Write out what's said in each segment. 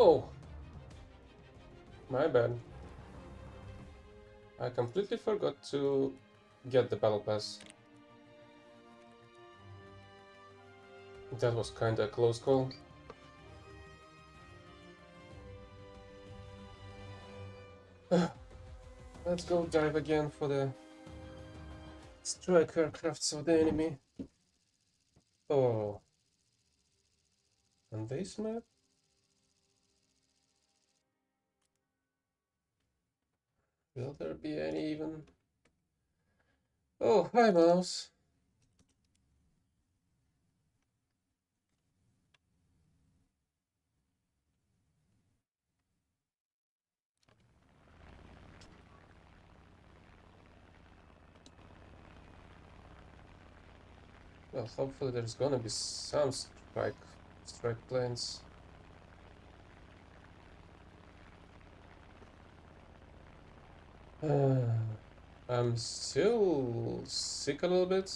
Oh, my bad. I completely forgot to get the battle pass. That was kinda a close call. Let's go dive again for the strike aircrafts of the enemy. Oh, on this map? Will there be any even? Oh, hi, mouse. Well, hopefully there's gonna be some strike planes. I'm still sick a little bit.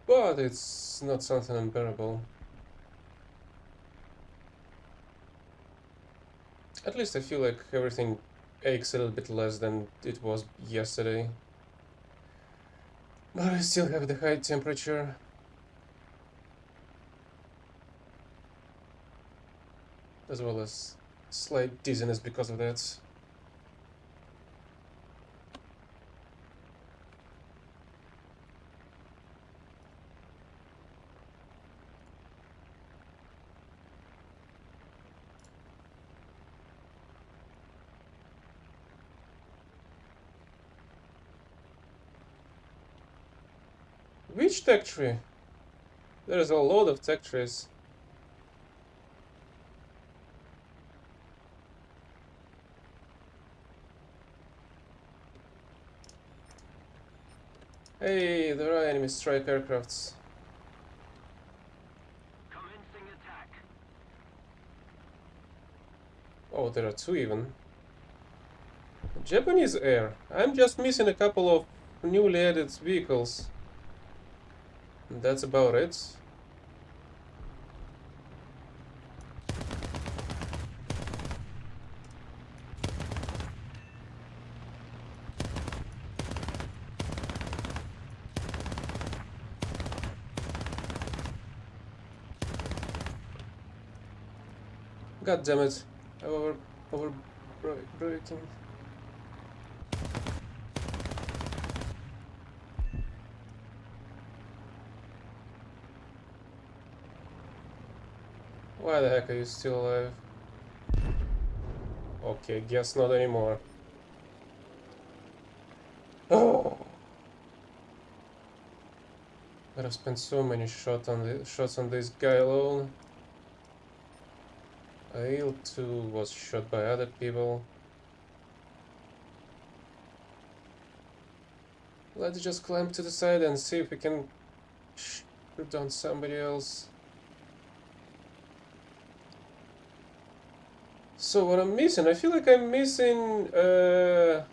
But it's not something unbearable. At least I feel like everything aches a little bit less than it was yesterday. But I still have the high temperature. As well as slight dizziness because of that. Which tech tree? There's a load of tech trees. Hey, there are enemy strike aircrafts. Commencing attack. Oh, there are two even. Japanese air. I'm just missing a couple of newly added vehicles. That's about it. God damn it. I'm overbraking. Why the heck are you still alive? Okay, guess not anymore. Oh! But I've spent so many shots on this guy alone. AIL-2 was shot by other people. Let's just climb to the side and see if we can shoot down somebody else. So what I'm missing? I feel like I'm missing an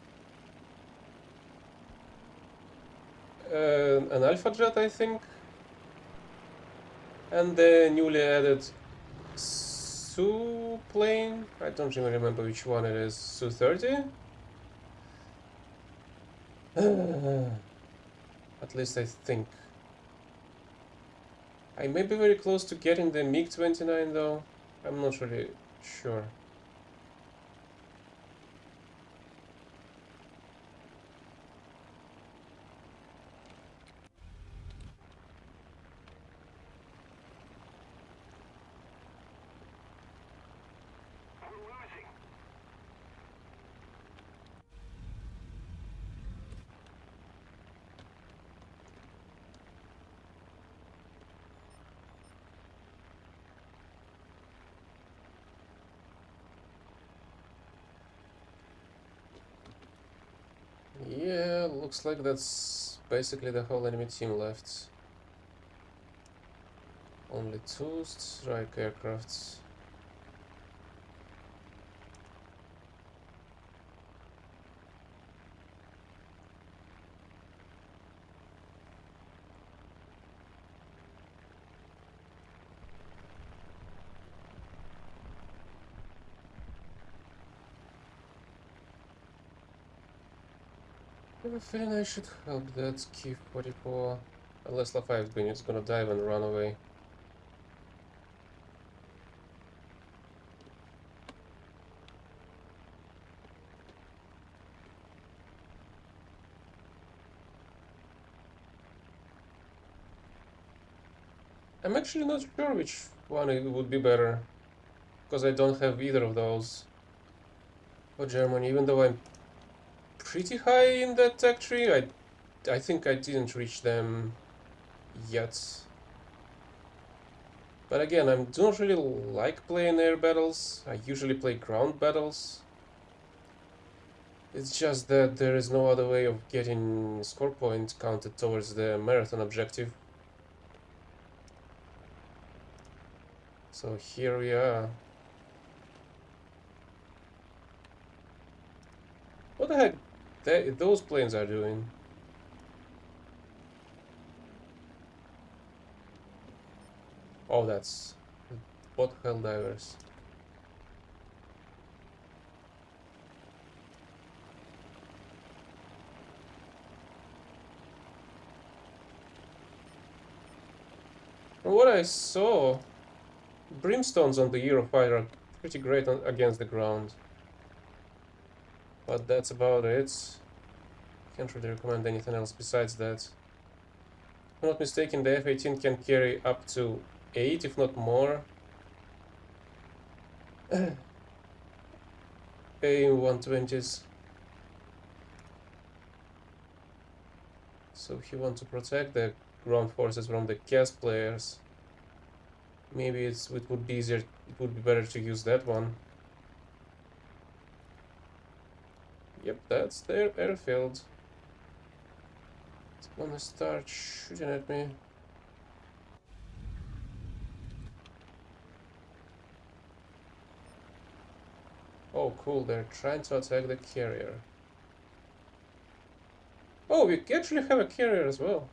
Alpha Jet, I think. And the newly added Su plane. I don't even remember which one it is. Su-30? At least I think. I may be very close to getting the MiG-29 though. I'm not really sure. Yeah, looks like that's basically the whole enemy team left. Only two strike aircrafts. I have a feeling I should help that Kiev 44. Unless La5 is gonna dive and run away. I'm actually not sure which one it would be better, because I don't have either of those for Germany, even though I'm pretty high in that tech tree. I think I didn't reach them yet. But again, I don't really like playing air battles. I usually play ground battles. It's just that there is no other way of getting score points counted towards the marathon objective. So here we are. What the heck those planes are doing? Oh, that's bot hell divers. From what I saw, brimstones on the Eurofighter are pretty great against the ground. But that's about it. Can't really recommend anything else besides that. If I'm not mistaken, the F-18 can carry up to 8, if not more, AIM-120s. So if you want to protect the ground forces from the CAS players, maybe it would be easier, it would be better to use that one. Yep, that's their airfield. It's gonna start shooting at me. Oh, cool, they're trying to attack the carrier. Oh, we actually have a carrier as well.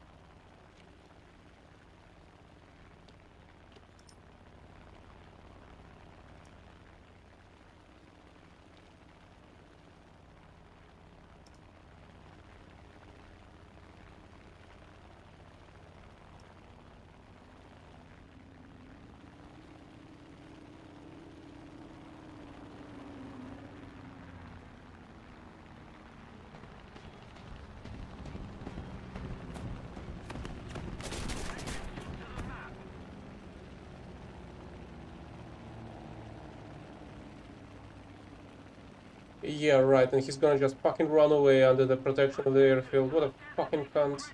Yeah, right, and he's gonna just fucking run away under the protection of the airfield. What a fucking cunt.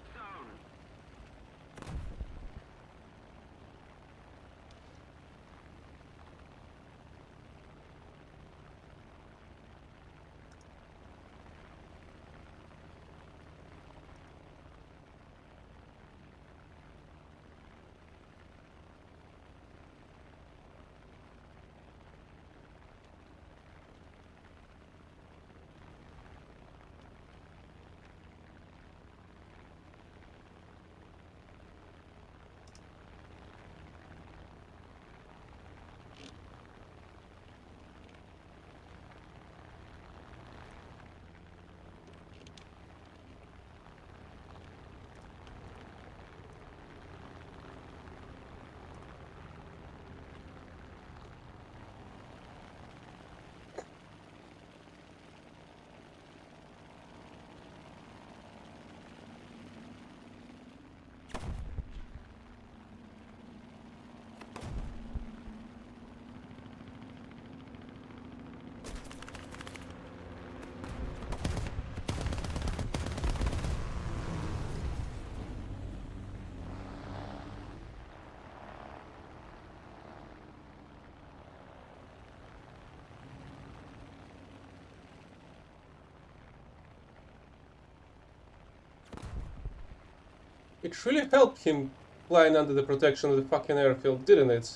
It really helped him flying under the protection of the fucking airfield, didn't it?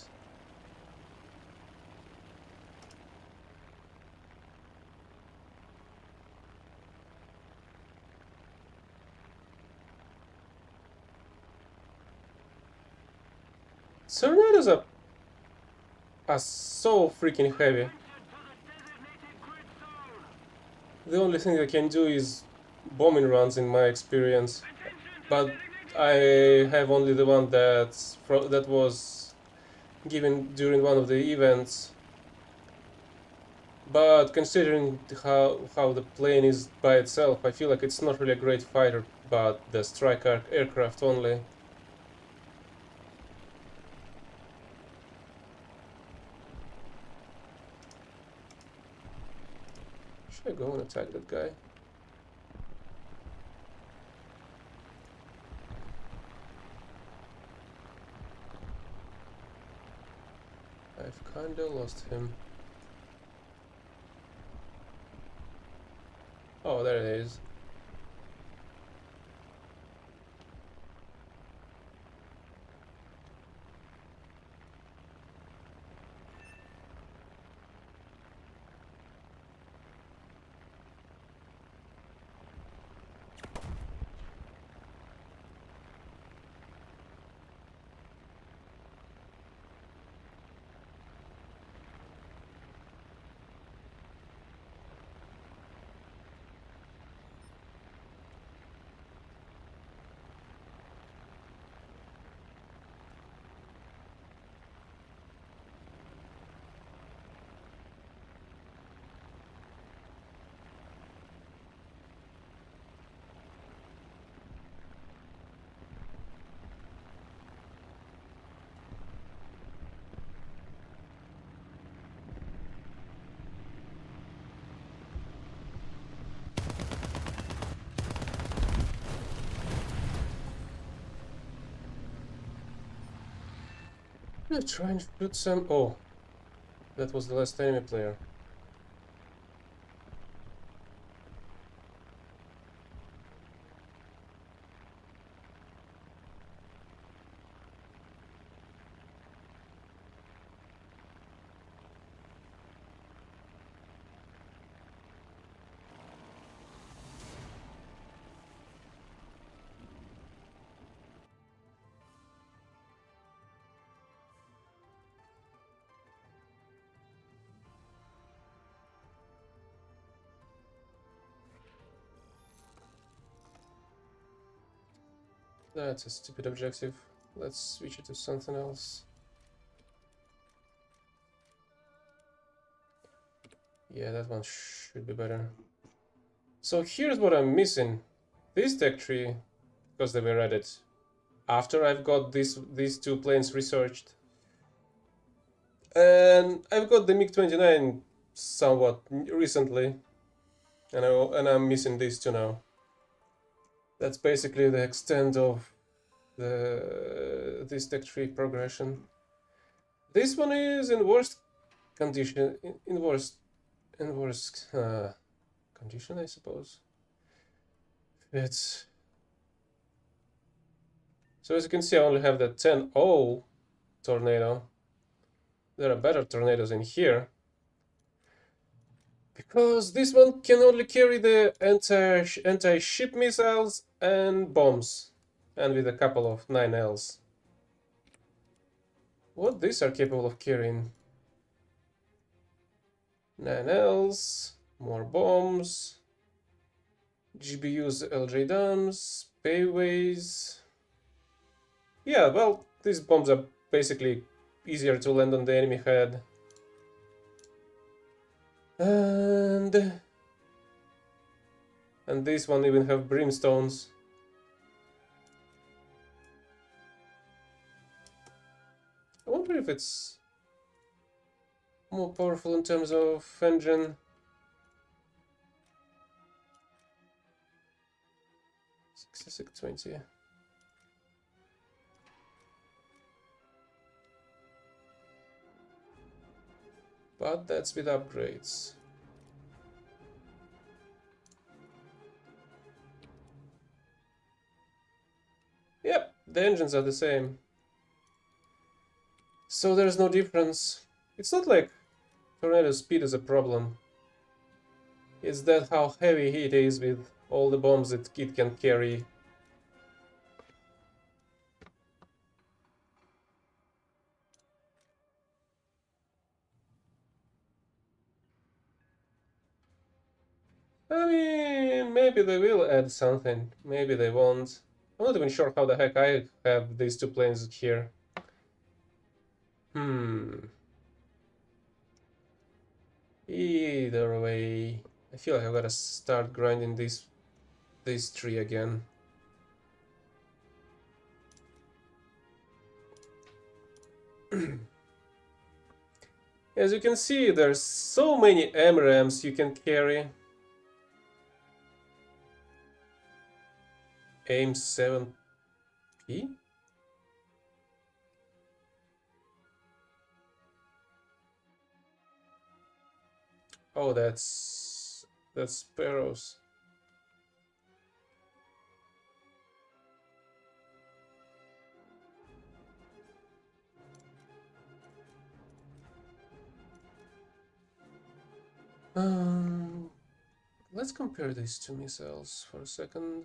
Tornadoes are so freaking heavy. The only thing they can do is bombing runs in my experience, but I have only the one that was given during one of the events. But considering how the plane is by itself, I feel like it's not really a great fighter, but the strike aircraft only. Should I go and attack that guy? I've kinda lost him. Oh, there it is. Let's try and shoot some. Oh, that was the last enemy player. That's a stupid objective. Let's switch it to something else. Yeah, that one should be better. So here's what I'm missing. This tech tree, because they were added after I've got these two planes researched. And I've got the MiG-29 somewhat recently, and I'm missing these two now. That's basically the extent of this tech tree progression. This one is in worst condition, in worst condition, I suppose. It's so as you can see, I only have the 10-0 tornado. There are better tornadoes in here. Because this one can only carry the anti-ship missiles and bombs. And with a couple of 9Ls. What these are capable of carrying? 9Ls, more bombs, GBUs, LJ dams, payways. Yeah, well, these bombs are basically easier to land on the enemy head. And this one even have brimstones. I wonder if it's more powerful in terms of engine. 6620. But that's with upgrades. Yep, the engines are the same. So there's no difference. It's not like tornado speed is a problem. It's that how heavy it is with all the bombs that it can carry. I mean, mean, maybe they will add something. Maybe they won't. I'm not even sure how the heck I have these two planes here. Either way, I feel like I gotta start grinding this tree again. As you can see, there's so many MRAMs you can carry. Aim 7P? Oh, that's sparrows. Let's compare these two missiles for a second.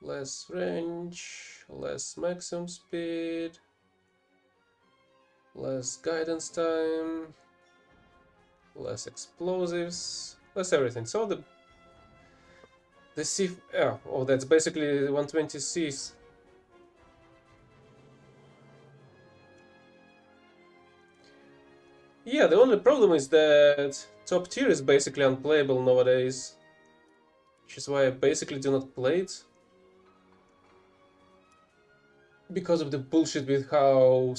Less range, less maximum speed, less guidance time, less explosives, less everything. So the C, oh, that's basically 120 Cs. Yeah, the only problem is that top tier is basically unplayable nowadays, which is why I basically do not play it. Because of the bullshit with how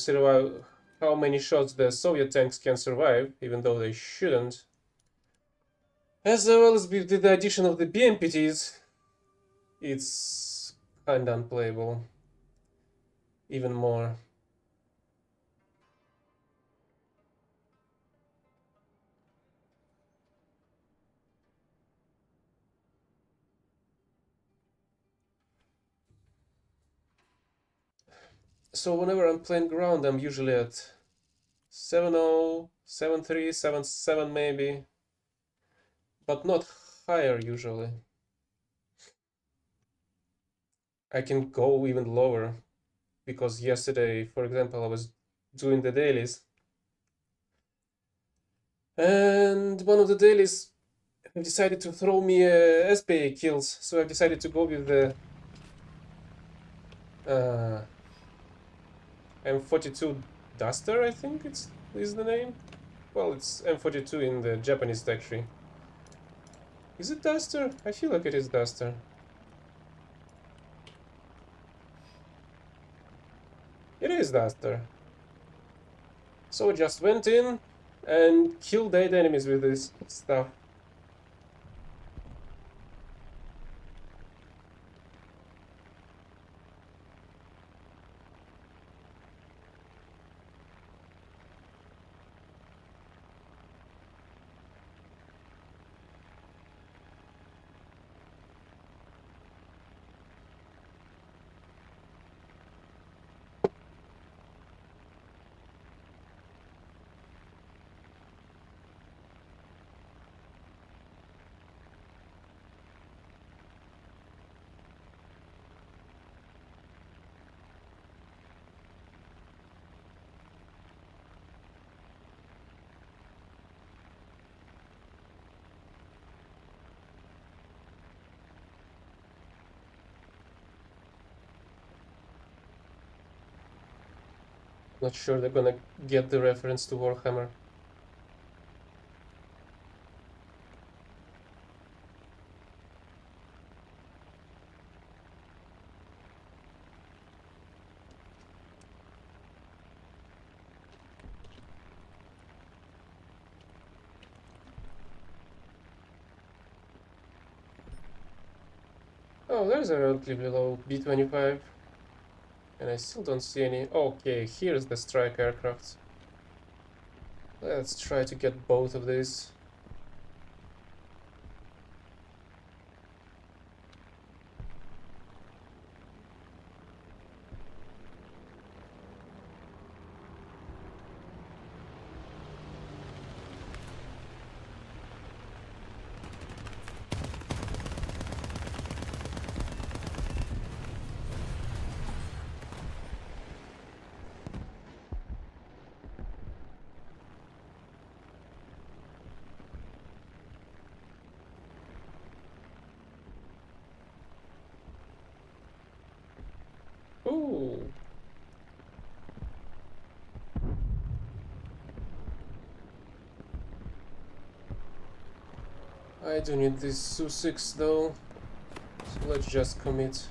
many shots the Soviet tanks can survive, even though they shouldn't. As well as with the addition of the BMPTs, it's kinda unplayable. Even more. So whenever I'm playing ground, I'm usually at 7-0, 7-3, 7-7 maybe. But not higher usually. I can go even lower. Because yesterday, for example, I was doing the dailies. And one of the dailies decided to throw me SPA kills. So I've decided to go with the M42 Duster, I think is the name. Well, it's M42 in the Japanese tech tree. Is it Duster? I feel like it is Duster. It is Duster. So I just went in and killed 8 enemies with this stuff. Not sure they're gonna get the reference to Warhammer. Oh, there's a relatively low B-25. And I still don't see any. Okay, here's the strike aircraft. Let's try to get both of these. I do need this Su-6 though, so let's just commit.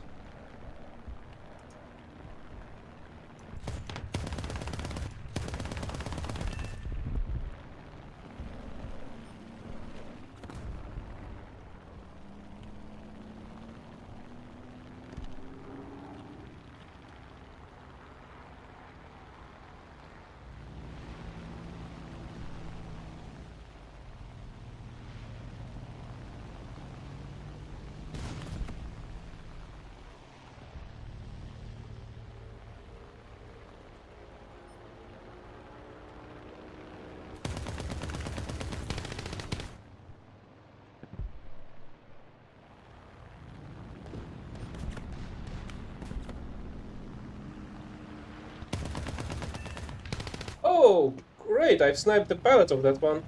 Oh, great! I've sniped the pilot of that one.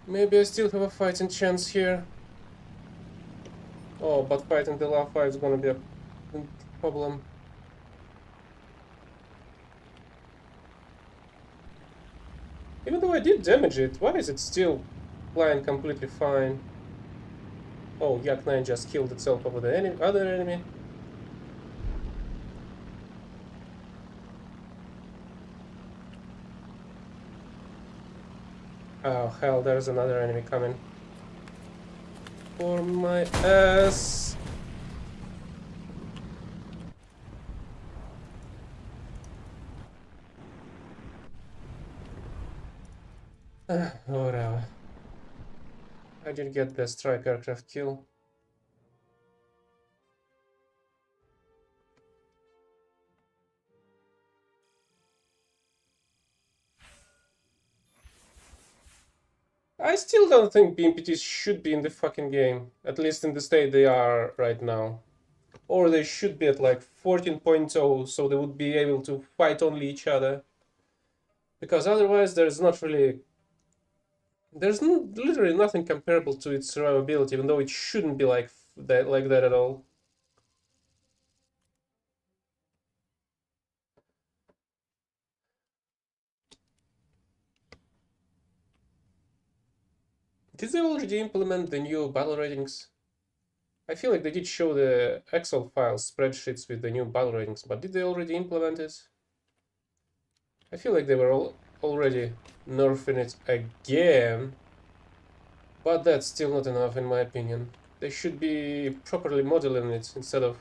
Maybe I still have a fighting chance here. Oh, but fighting the lava is gonna be a problem. Even though I did damage it, why is it still flying completely fine? Oh, Yak 9 just killed itself over the other enemy. Oh hell, there's another enemy coming. For my ass! Whatever. I did get the strike aircraft kill. I still don't think BMPTs should be in the fucking game. At least in the state they are right now. Or they should be at like 14.0, so they would be able to fight only each other. Because otherwise there's not really... There's literally nothing comparable to its survivability, even though it shouldn't be like that at all. Did they already implement the new battle ratings? I feel like they did show the Excel file spreadsheets with the new battle ratings, but did they already implement it? I feel like they were already nerfing it again, but that's still not enough in my opinion. They should be properly modeling it instead of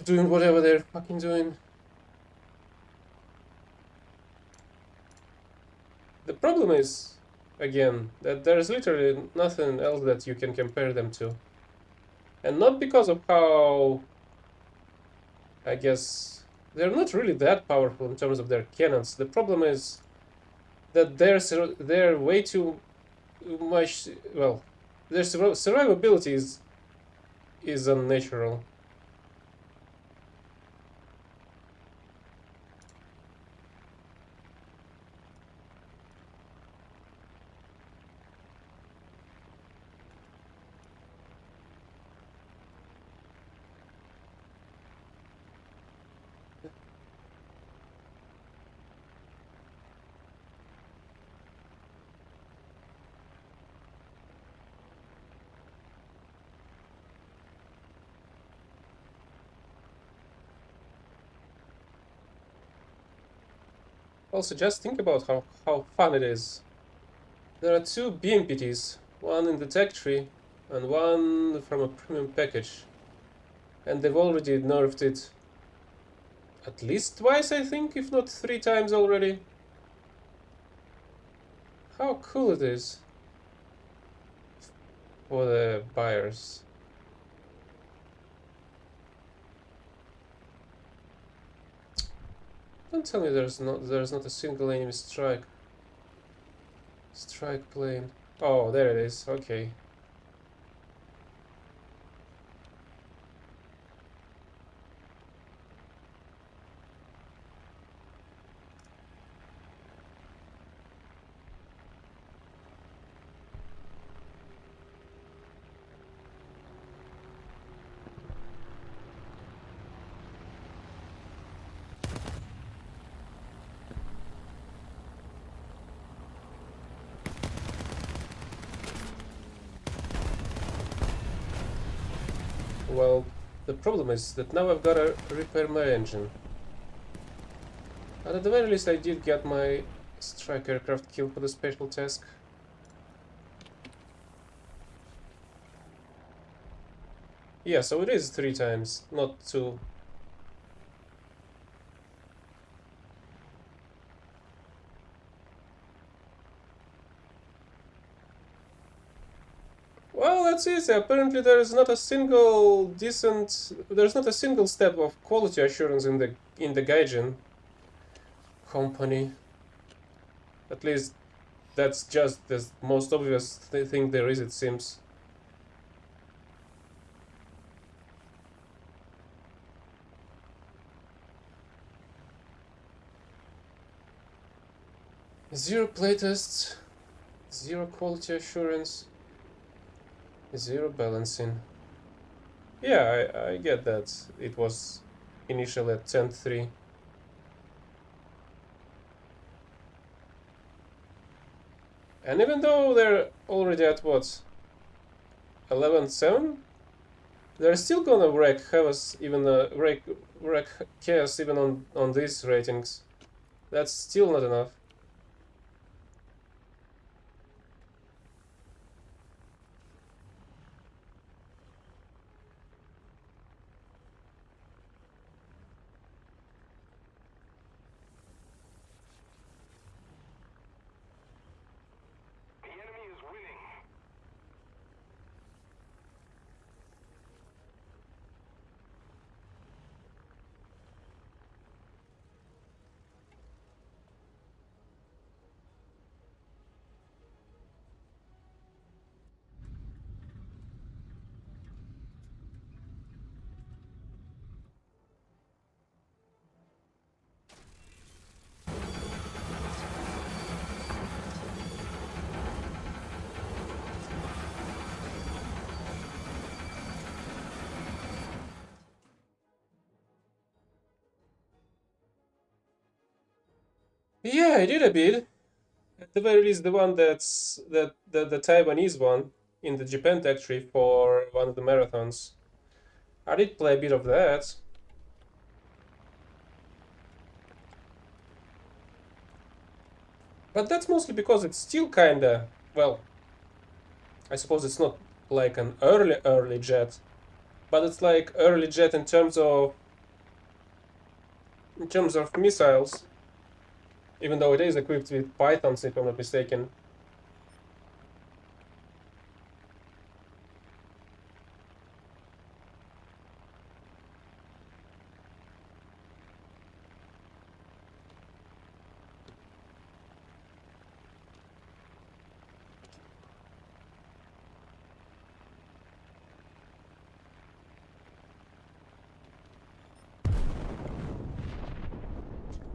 doing whatever they're fucking doing. The problem is, again, that there's literally nothing else that you can compare them to. And not because of how, I guess, they're not really that powerful in terms of their cannons. The problem is that they're way too much, well, their survivability is unnatural. Also, just think about how fun it is. There are two BMPTs, one in the tech tree and one from a premium package. And they've already nerfed it at least twice, I think, if not 3 times already. How cool it is for the buyers. Don't tell me there's not a single enemy strike plane. Oh, there it is. Okay. Well, the problem is that now I've gotta repair my engine. But at the very least I did get my strike aircraft kill for the special task. Yeah, so it is 3 times, not 2. Well, that's easy. Apparently there's not a single step of quality assurance in the Gaijin company. At least that's just the most obvious thing there is, it seems. Zero playtests, zero quality assurance, zero balancing. Yeah, I get that. It was initially at 10.3. And even though they're already at what? 11.7? They're still gonna have us even wreck chaos even on these ratings. That's still not enough. Yeah, I did a bit. At the very least, the one that's the Taiwanese one in the Japan tech tree for one of the marathons. I did play a bit of that. But that's mostly because it's still kinda, well, I suppose it's not like an early jet, but it's like early jet in terms of missiles, even though it is equipped with Pythons, if I'm not mistaken.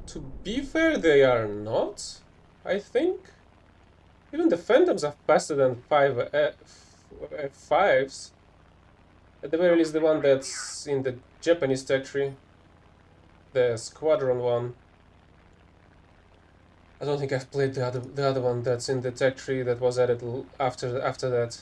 To be fair, they are not, I think. Even the Phantoms have faster than 5s. At the very least, the one that's in the Japanese tech tree, the Squadron one. I don't think I've played the other one that's in the tech tree that was added after that.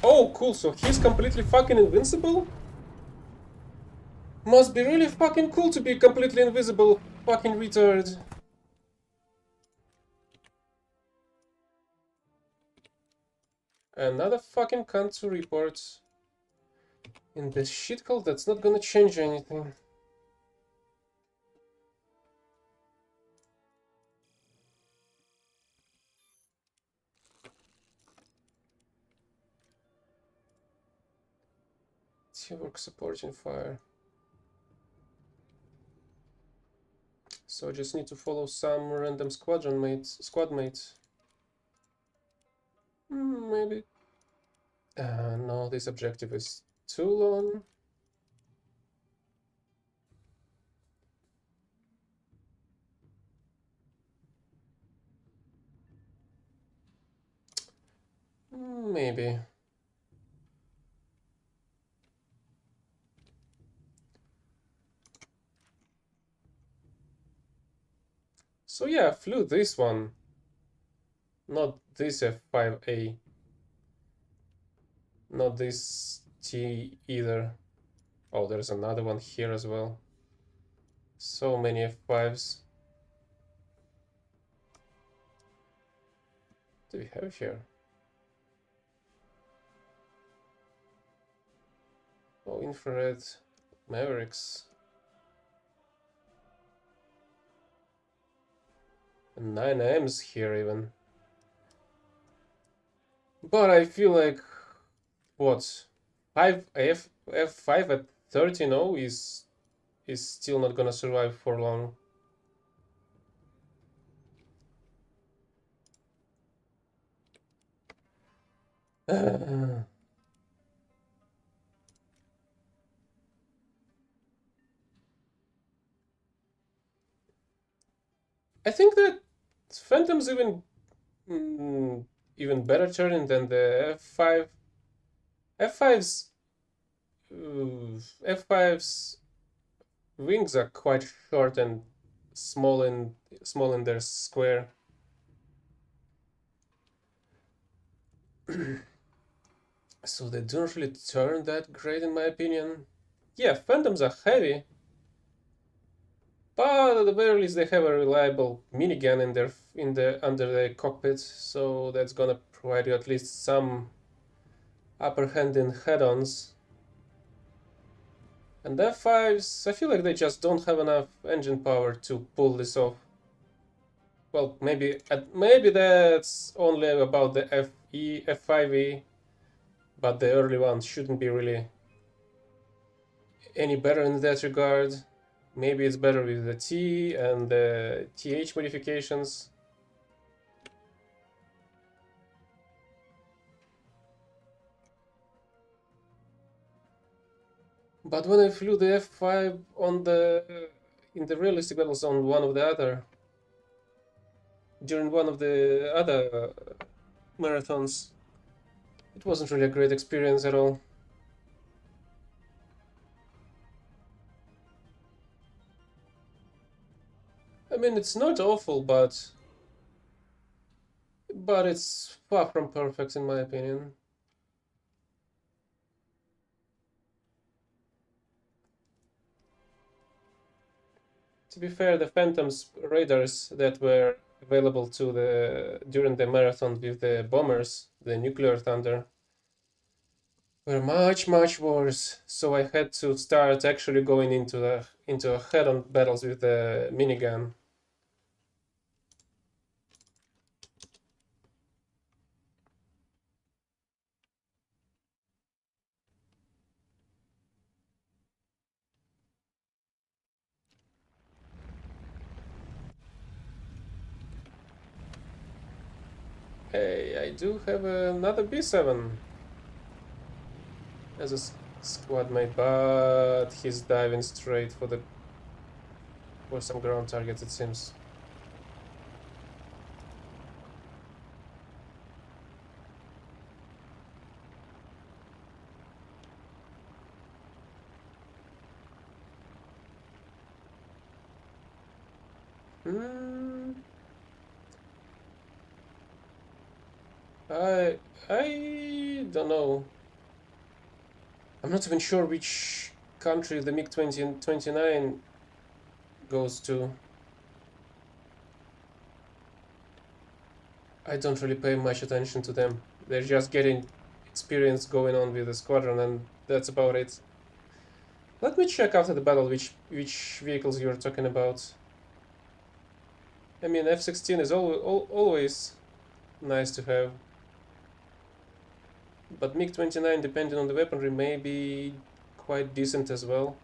Oh, cool, so he's completely fucking invincible? Must be really fucking cool to be completely invisible, fucking retard. Another fucking cunt to report. In this shithole that's not gonna change anything. Teamwork supporting fire. So I just need to follow some random squad mates. Maybe. No, this objective is too long. Maybe. So yeah, flew this one, not this F5A, not this T either. Oh, there's another one here as well. So many F5s. Do we have here? Oh, infrared Mavericks. And 9Ms here even. But I feel like what 5 F5 at 13.0 is still not gonna survive for long. I think that Phantom's even better turning than the F5. F5's F5's wings are quite short and small in their square. So they don't really turn that great in my opinion. Yeah, Phantoms are heavy, but at the very least they have a reliable minigun in the under the cockpit, so that's gonna provide you at least some upper hand in head-ons. And F5s, I feel like they just don't have enough engine power to pull this off. Well, maybe that's only about the F5E, but the early ones shouldn't be really any better in that regard. Maybe it's better with the T and the TH modifications. But when I flew the F5 on the in the realistic battles on one of the other during one of the other marathons, it wasn't really a great experience at all. I mean, it's not awful, but it's far from perfect in my opinion. To be fair, the Phantom's radars that were available to the during the marathon with the bombers, the nuclear thunder, were much worse. So I had to start actually going into a head-on battles with the minigun. Hey, I do have another B7 as a squad mate, but he's diving straight for some ground targets, it seems. Hmm. I don't know. I'm not even sure which country the MiG-20 29 goes to. I don't really pay much attention to them. They're just getting experience going on with the squadron, and that's about it. Let me check after the battle which vehicles you're talking about. I mean, F-16 is always nice to have, but MiG-29, depending on the weaponry, may be quite decent as well.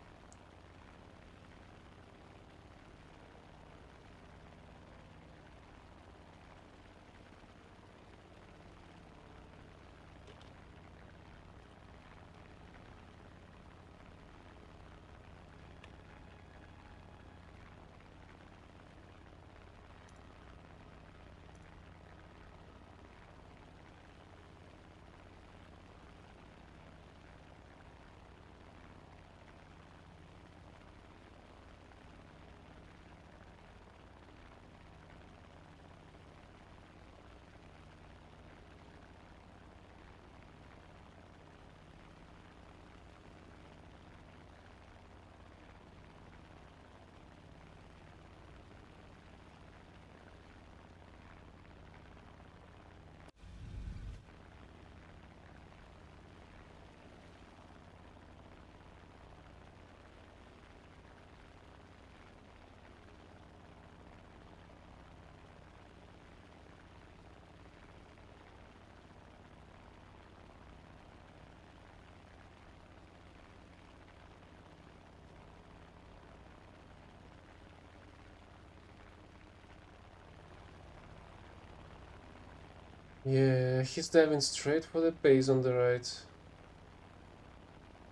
Yeah, he's diving straight for the base on the right.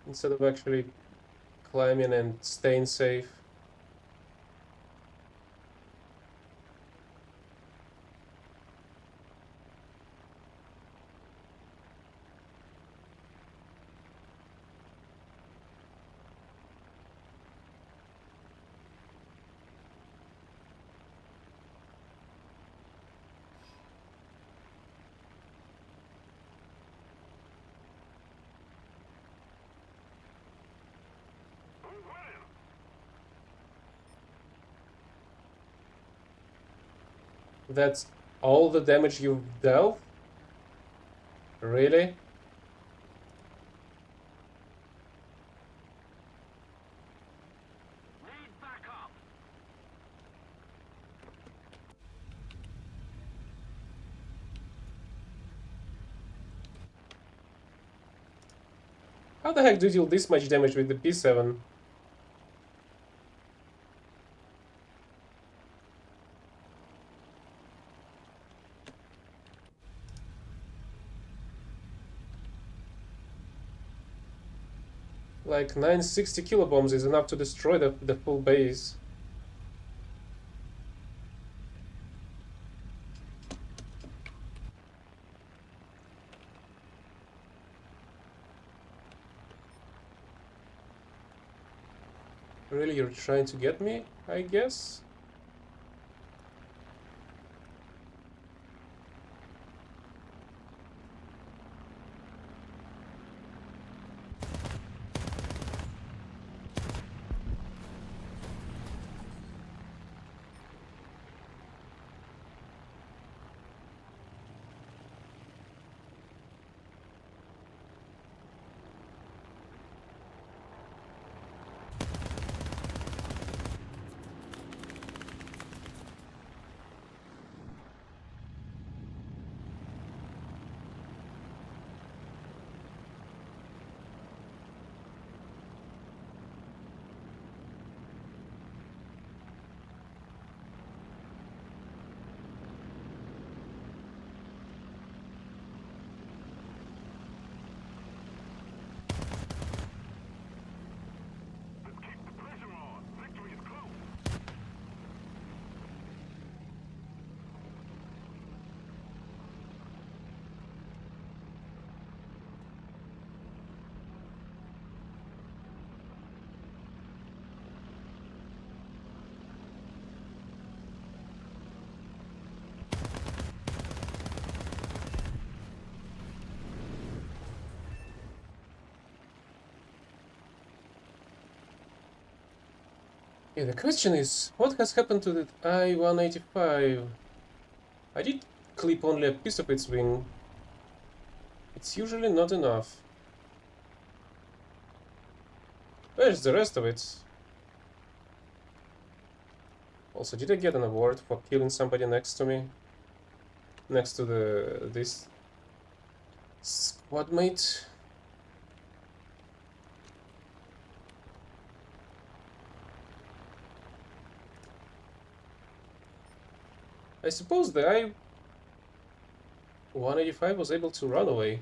Instead of actually climbing and staying safe. That's all the damage you've dealt? Really? How the heck do you deal this much damage with the P7? Like 960 kilobombs is enough to destroy the full base. Really, you're trying to get me, I guess? Yeah, the question is, what has happened to the I-185? I did clip only a piece of its wing. It's usually not enough. Where's the rest of it? Also, did I get an award for killing somebody next to me? Next to this squad mate? I suppose the I-185 was able to run away.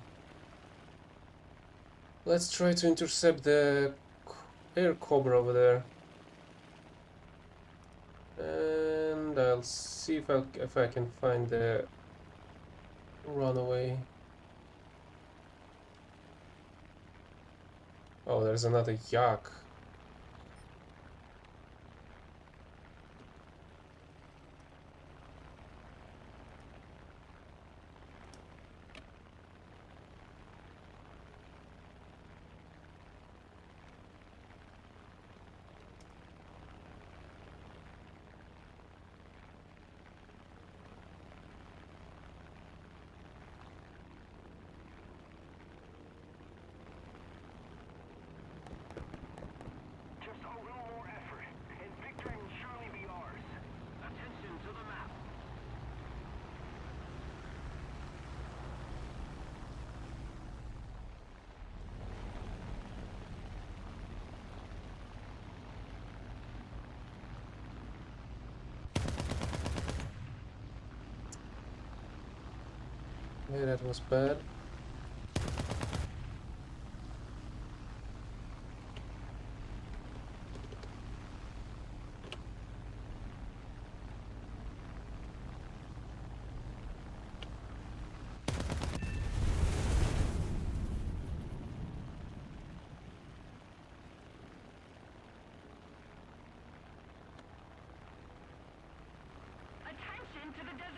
Let's try to intercept the air cobra over there. And I'll see if I can find the runaway. Oh, there's another yak. Yeah, that was bad.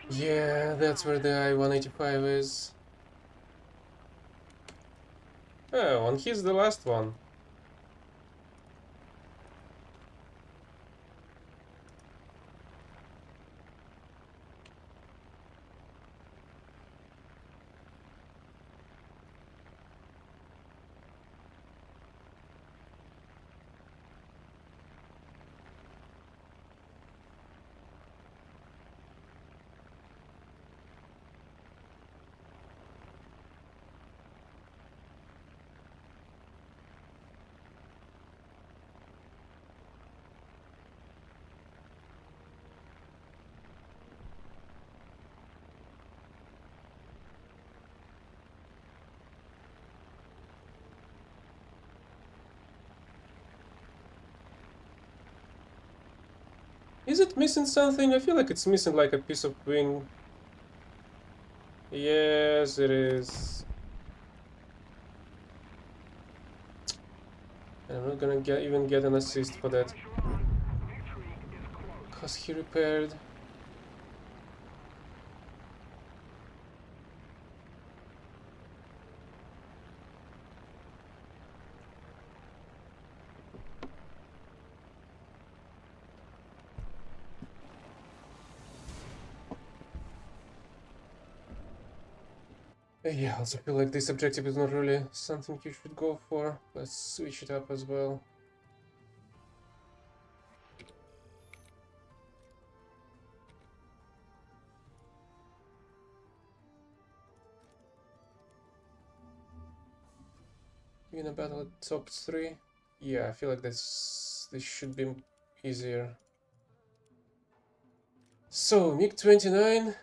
Yeah, that's where the I-185 is. Oh, and he's the last one. Is it missing something? I feel like it's missing like a piece of wing. Yes, it is. I'm not gonna even get an assist for that. Cause he repaired. Yeah, I also feel like this objective is not really something you should go for. Let's switch it up as well. In a battle at top 3. Yeah, I feel like this should be easier. So, MiG-29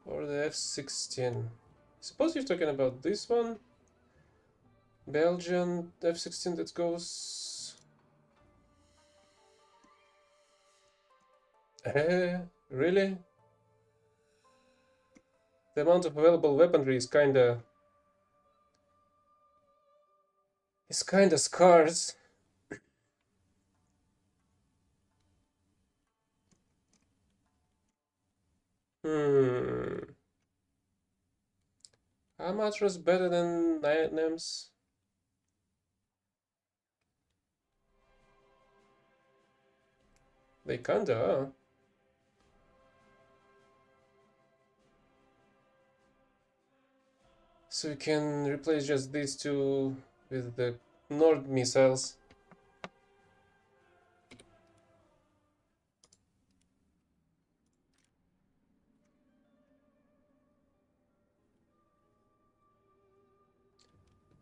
or the F-16? Suppose you're talking about this one. Belgian F-16 that goes... Really? The amount of available weaponry is kinda scarce. Hmm. How much was better than NEMS? They kinda are. So you can replace just these two with the Nord missiles.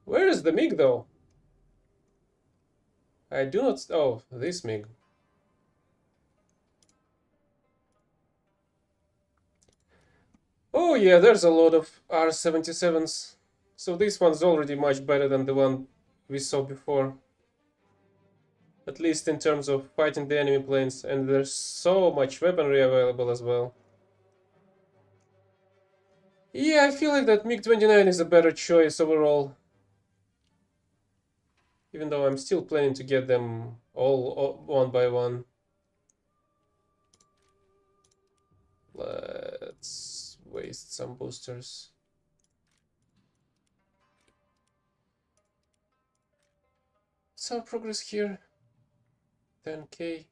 Where is the MiG though? I do not... Oh, this MiG. Oh yeah, there's a lot of R-77s. So this one's already much better than the one we saw before. At least in terms of fighting the enemy planes, and there's so much weaponry available as well. Yeah, I feel like that MiG-29 is a better choice overall. Even though I'm still planning to get them all one by one. Let's waste some boosters. What's our progress here? 10k.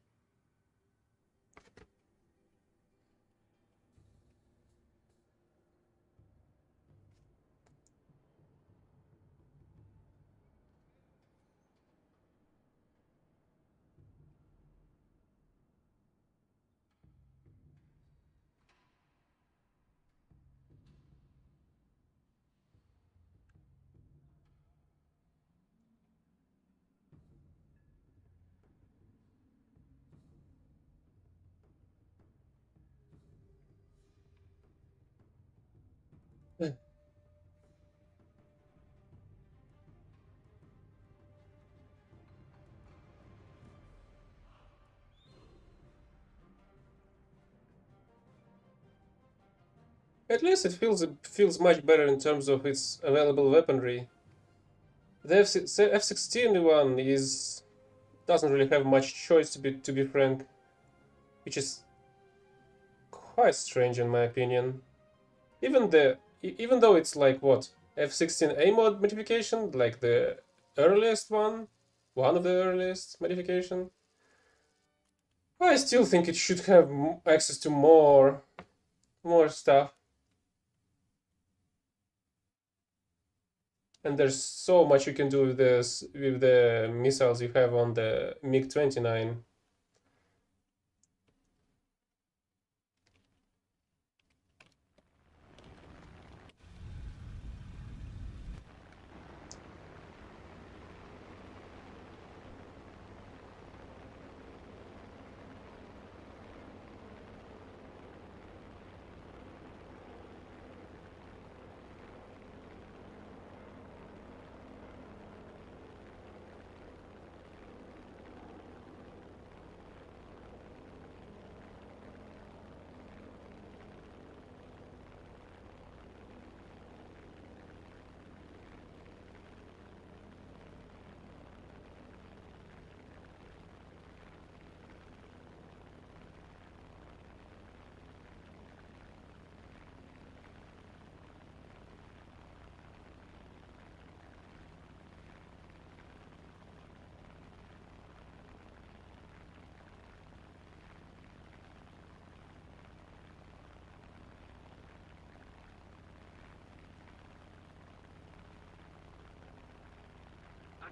At least it feels much better in terms of its available weaponry. The F16 one is doesn't really have much choice to be frank, which is quite strange in my opinion. Even though it's like what F16A mod modification, like the earliest one of the earliest modification, I still think it should have access to more stuff. And there's so much you can do with this with the missiles you have on the MiG-29.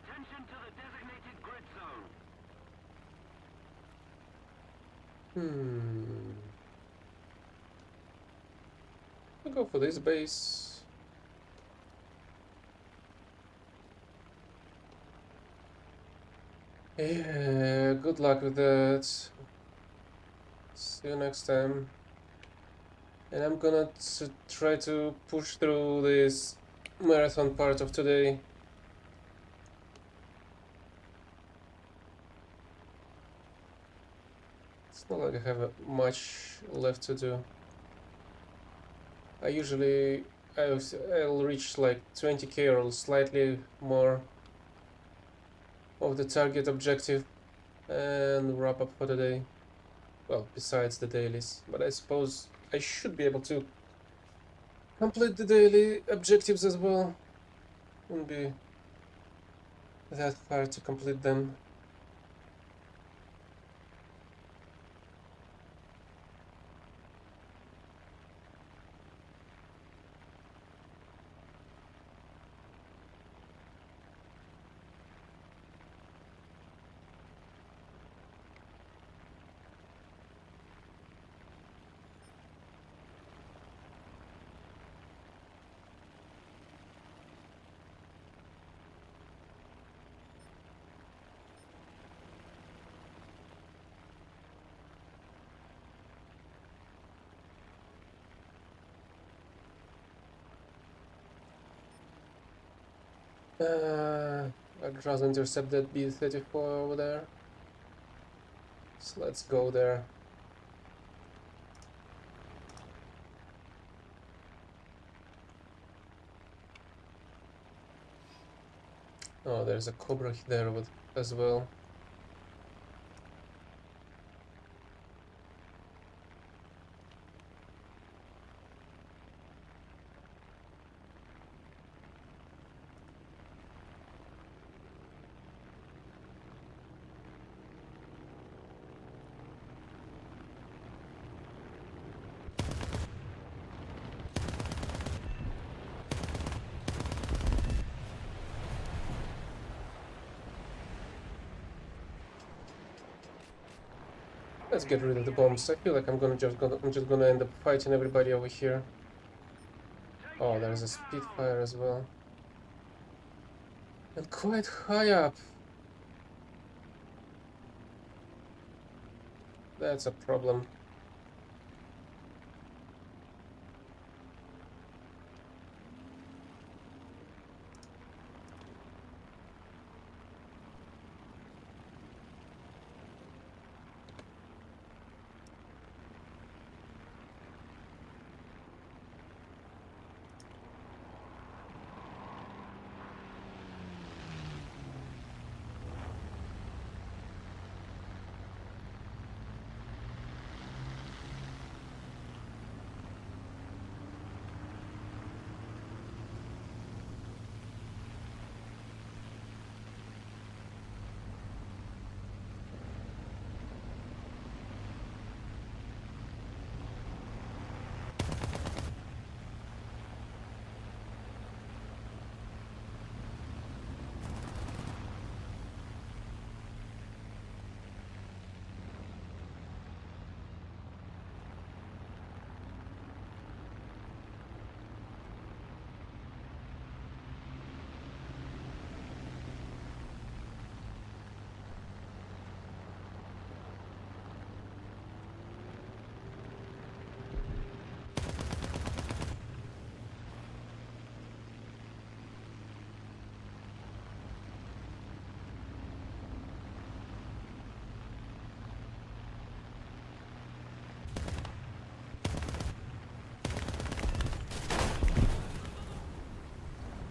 Attention to the designated grid zone. I'll go for this base. Yeah, good luck with that. See you next time. And I'm gonna try to push through this marathon part of today. It's not like I have much left to do. I'll reach like 20k or slightly more of the target objective and wrap up for the day. Well, besides the dailies, but I suppose I should be able to complete the daily objectives as well. Wouldn't be that hard to complete them. I'd rather intercept that B-34 over there. So let's go there. Oh, there's a Cobra there as well. Let's get rid of the bombs. I feel like I'm just gonna end up fighting everybody over here. Oh, there's a Spitfire as well. And quite high up. That's a problem.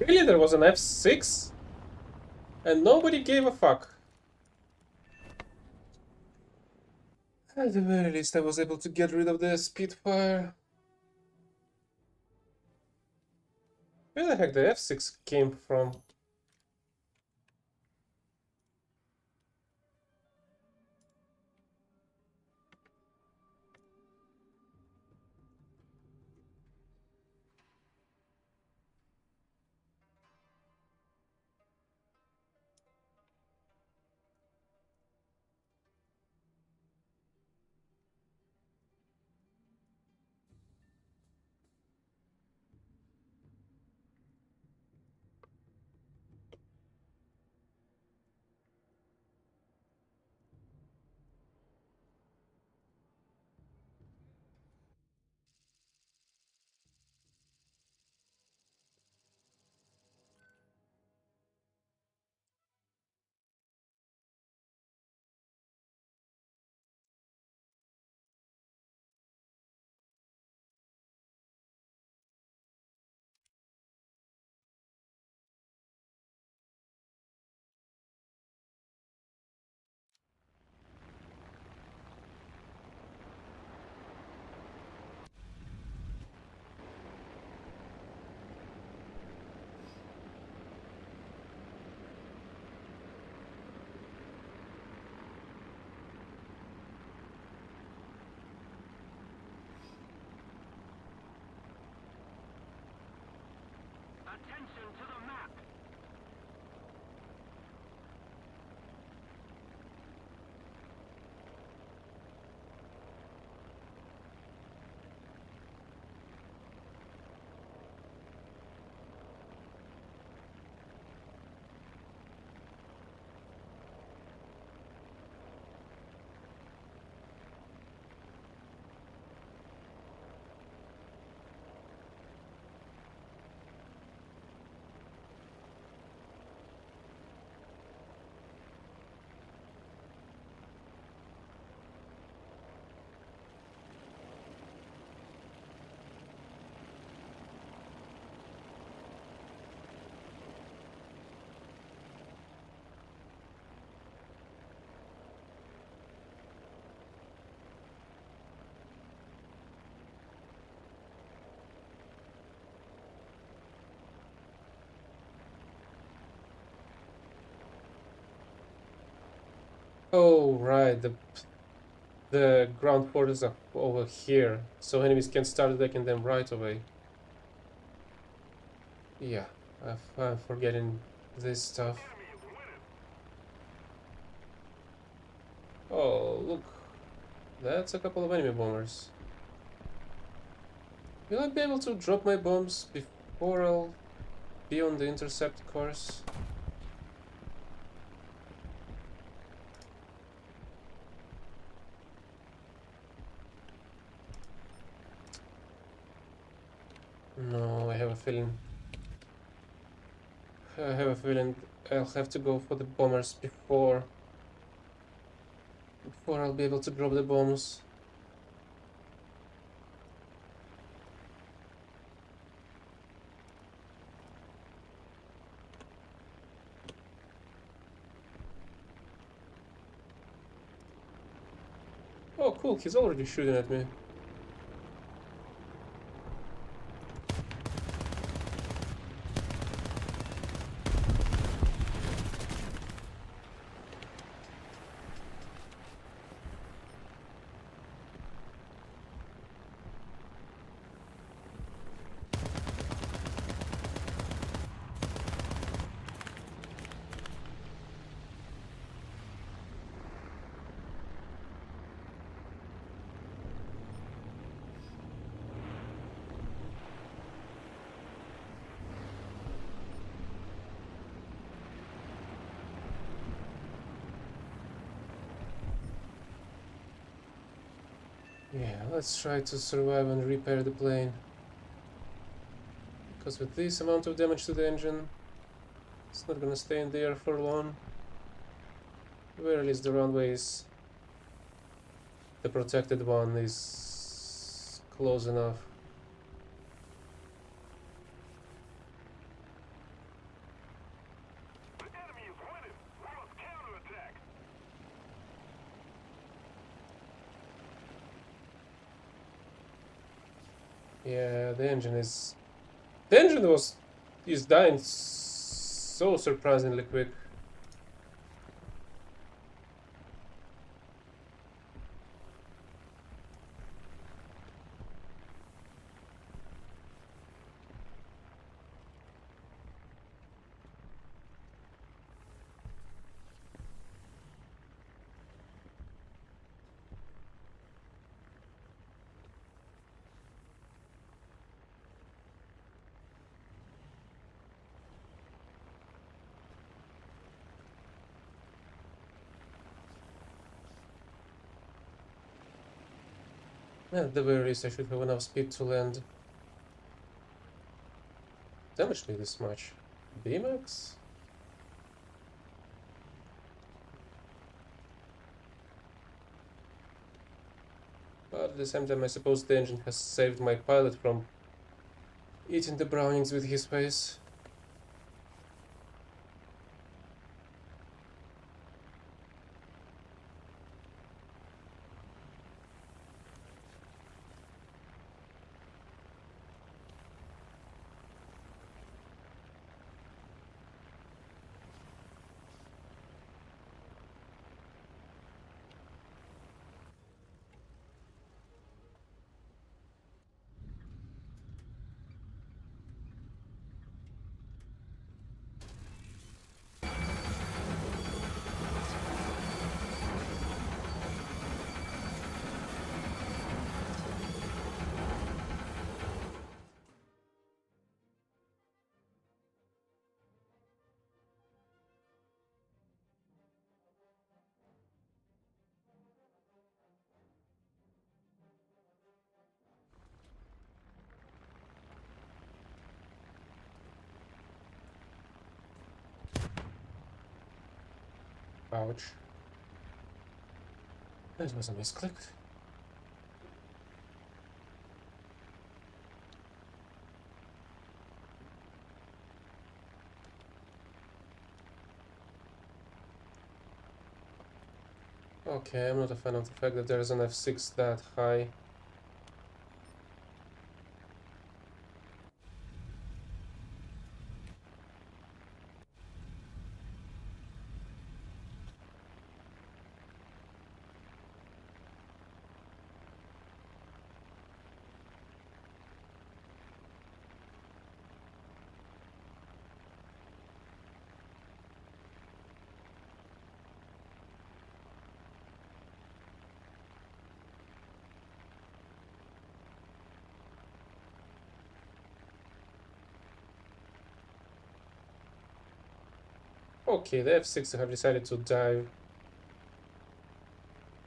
Really, there was an F6? And nobody gave a fuck. At the very least, I was able to get rid of the Spitfire. Where the heck the F6 came from? Attention to the map. Oh, right, the ground forces are over here, so enemies can start attacking them right away. Yeah, I'm forgetting this stuff. Oh, look, that's a couple of enemy bombers. Will I be able to drop my bombs before I'll be on the intercept course? No, I have a feeling. I have a feeling I'll have to go for the bombers before I'll be able to drop the bombs. Oh, cool, he's already shooting at me. Yeah, let's try to survive and repair the plane. Because with this amount of damage to the engine, it's not gonna stay in the air for long. At the very least, the runway is... the protected one is close enough. Yeah, the engine is... The engine is dying so surprisingly quick. At the very least, I should have enough speed to land. Damage me this much. B-max? But at the same time, I suppose the engine has saved my pilot from eating the brownings with his face. Ouch. That was a misclick. Okay, I'm not a fan of the fact that there's an F6 that high. Okay, the F6 have decided to dive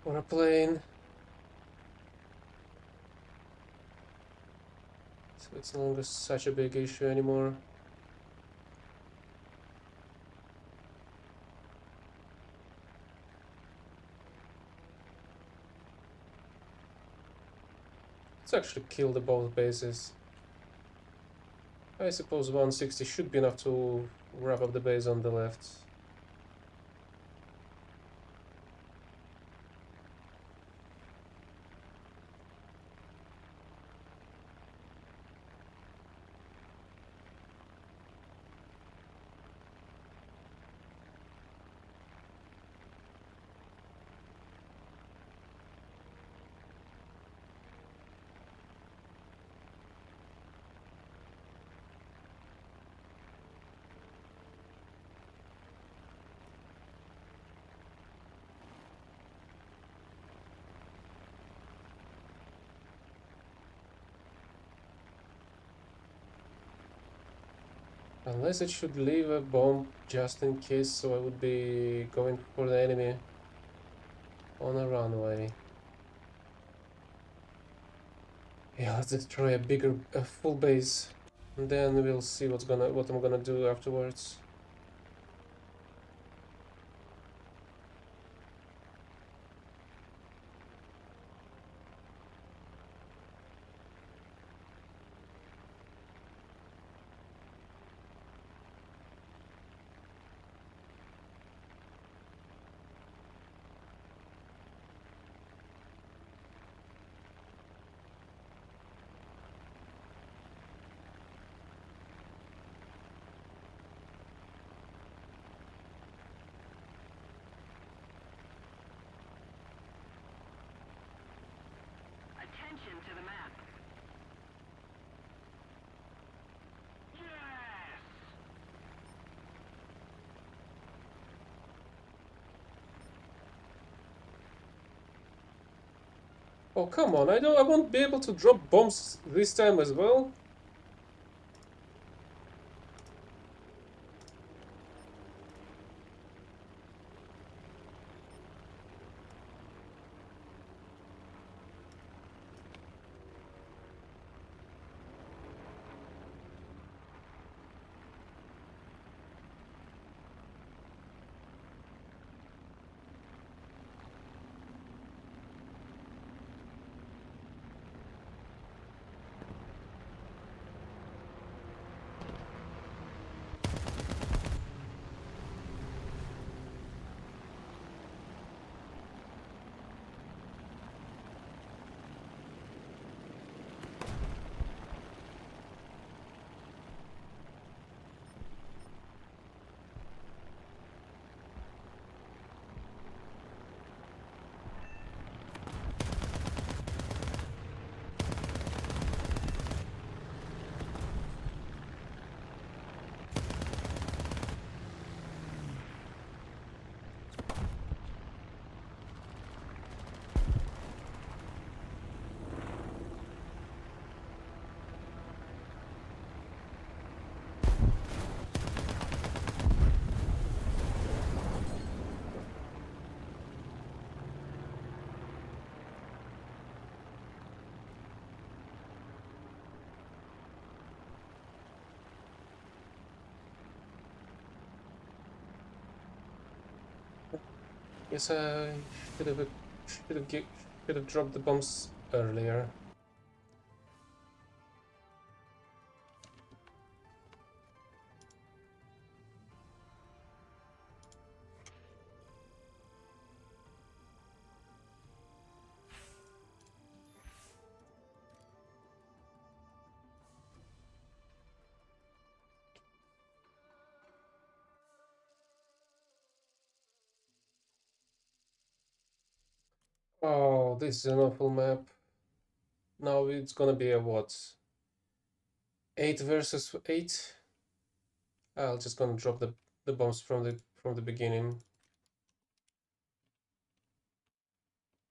on a plane. So it's no longer such a big issue anymore. Let's actually kill the both bases. I suppose 160 should be enough to wrap up the base on the left. Unless it should leave a bomb just in case, so I would be going for the enemy on a runway. Yeah, let's destroy a full base. And then we'll see what I'm gonna do afterwards. attention to the map. Yes! Oh, come on, I won't be able to drop bombs this time as well. Yes, I should have should have gi- should have dropped the bombs earlier. Oh, this is an awful map. Now it's gonna be a what? 8 versus 8? I'll just gonna drop the bombs from the beginning.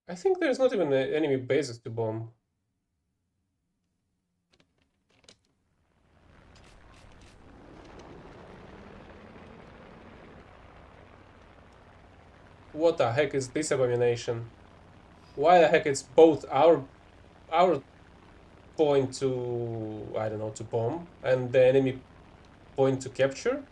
I think there's not even enemy bases to bomb. What the heck is this abomination? Why the heck it's both our point to, I don't know, to bomb and the enemy point to capture?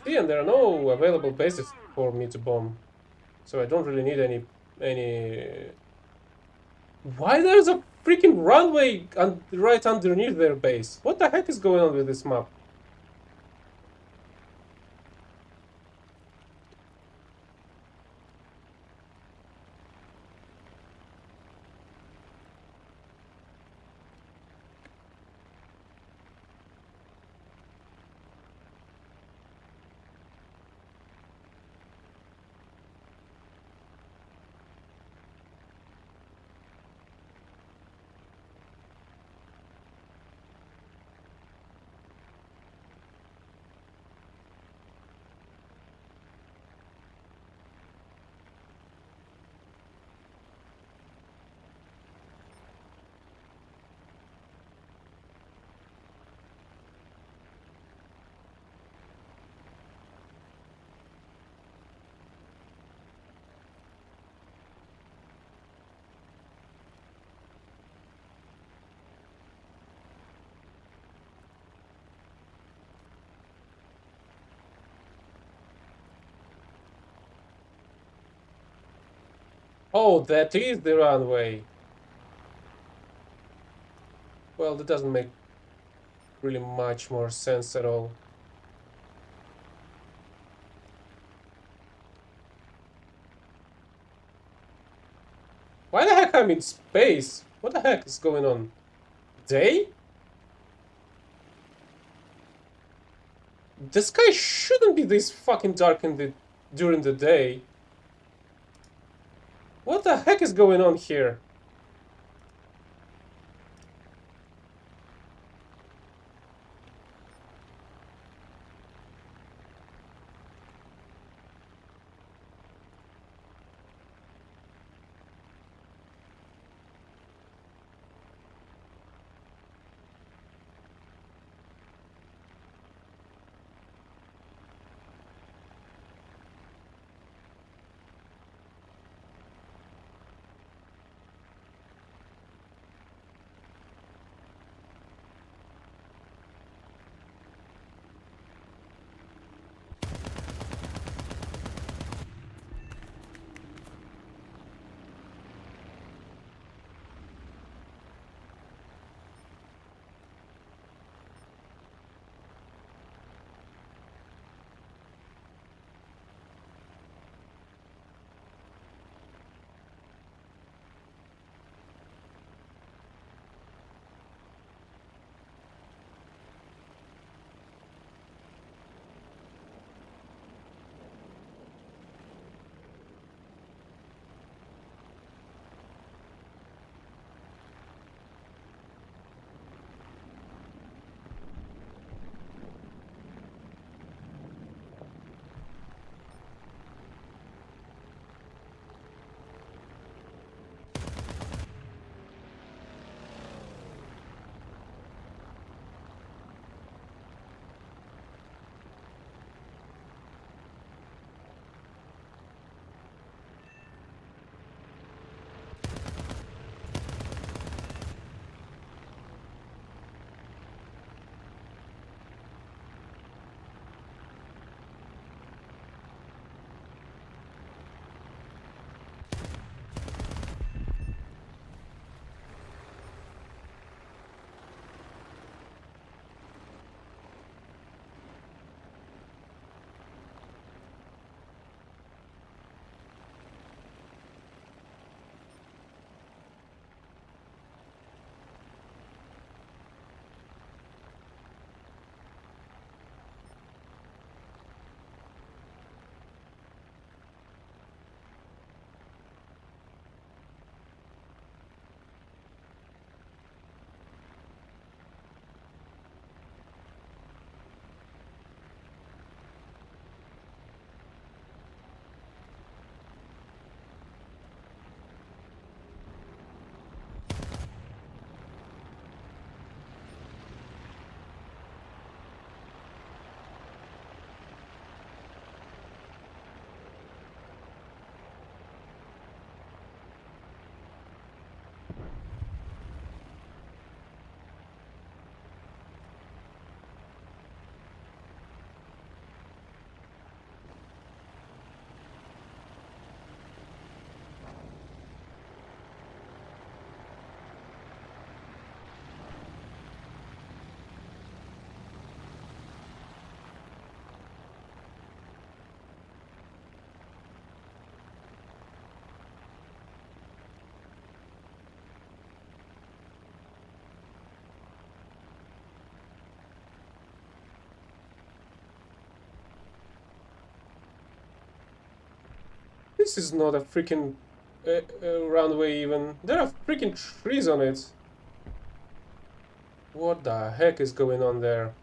See, and there are no available bases for me to bomb, so I don't really need any. Why there's a freaking runway right underneath their base? What the heck is going on with this map? Oh, that is the runway. Well, that doesn't make really much more sense at all. Why the heck I'm in space? What the heck is going on? Day? The sky shouldn't be this fucking dark during the day. What the heck is going on here? This is not a freaking runway even. There are freaking trees on it. What the heck is going on there?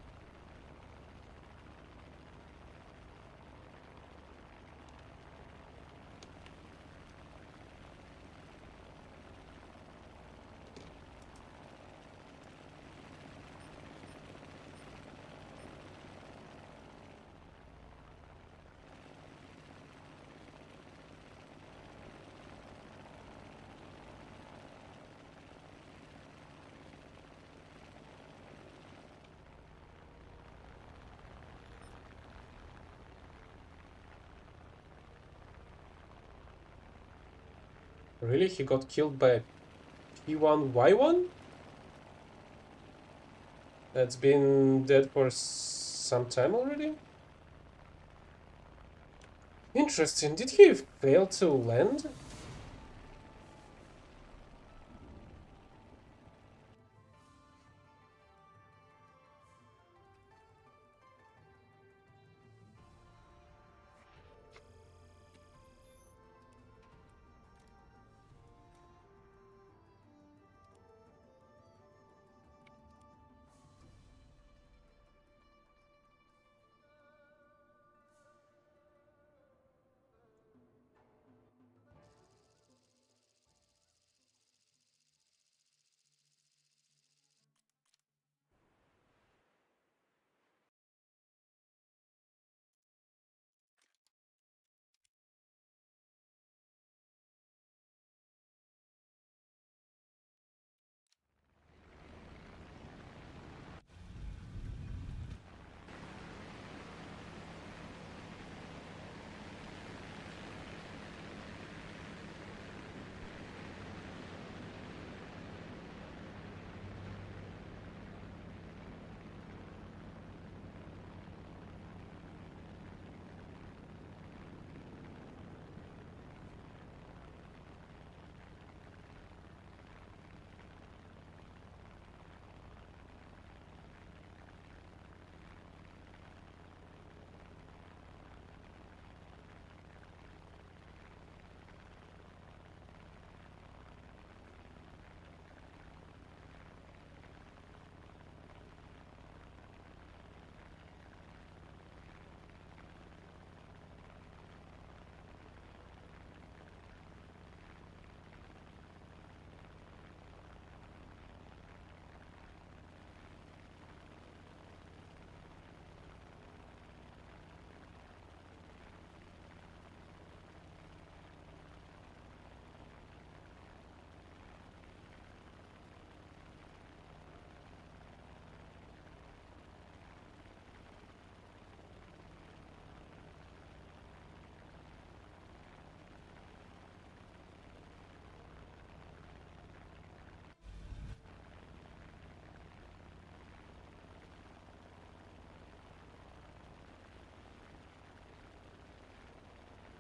Really? He got killed by a P1Y1? That's been dead for some time already? Interesting. Did he fail to land?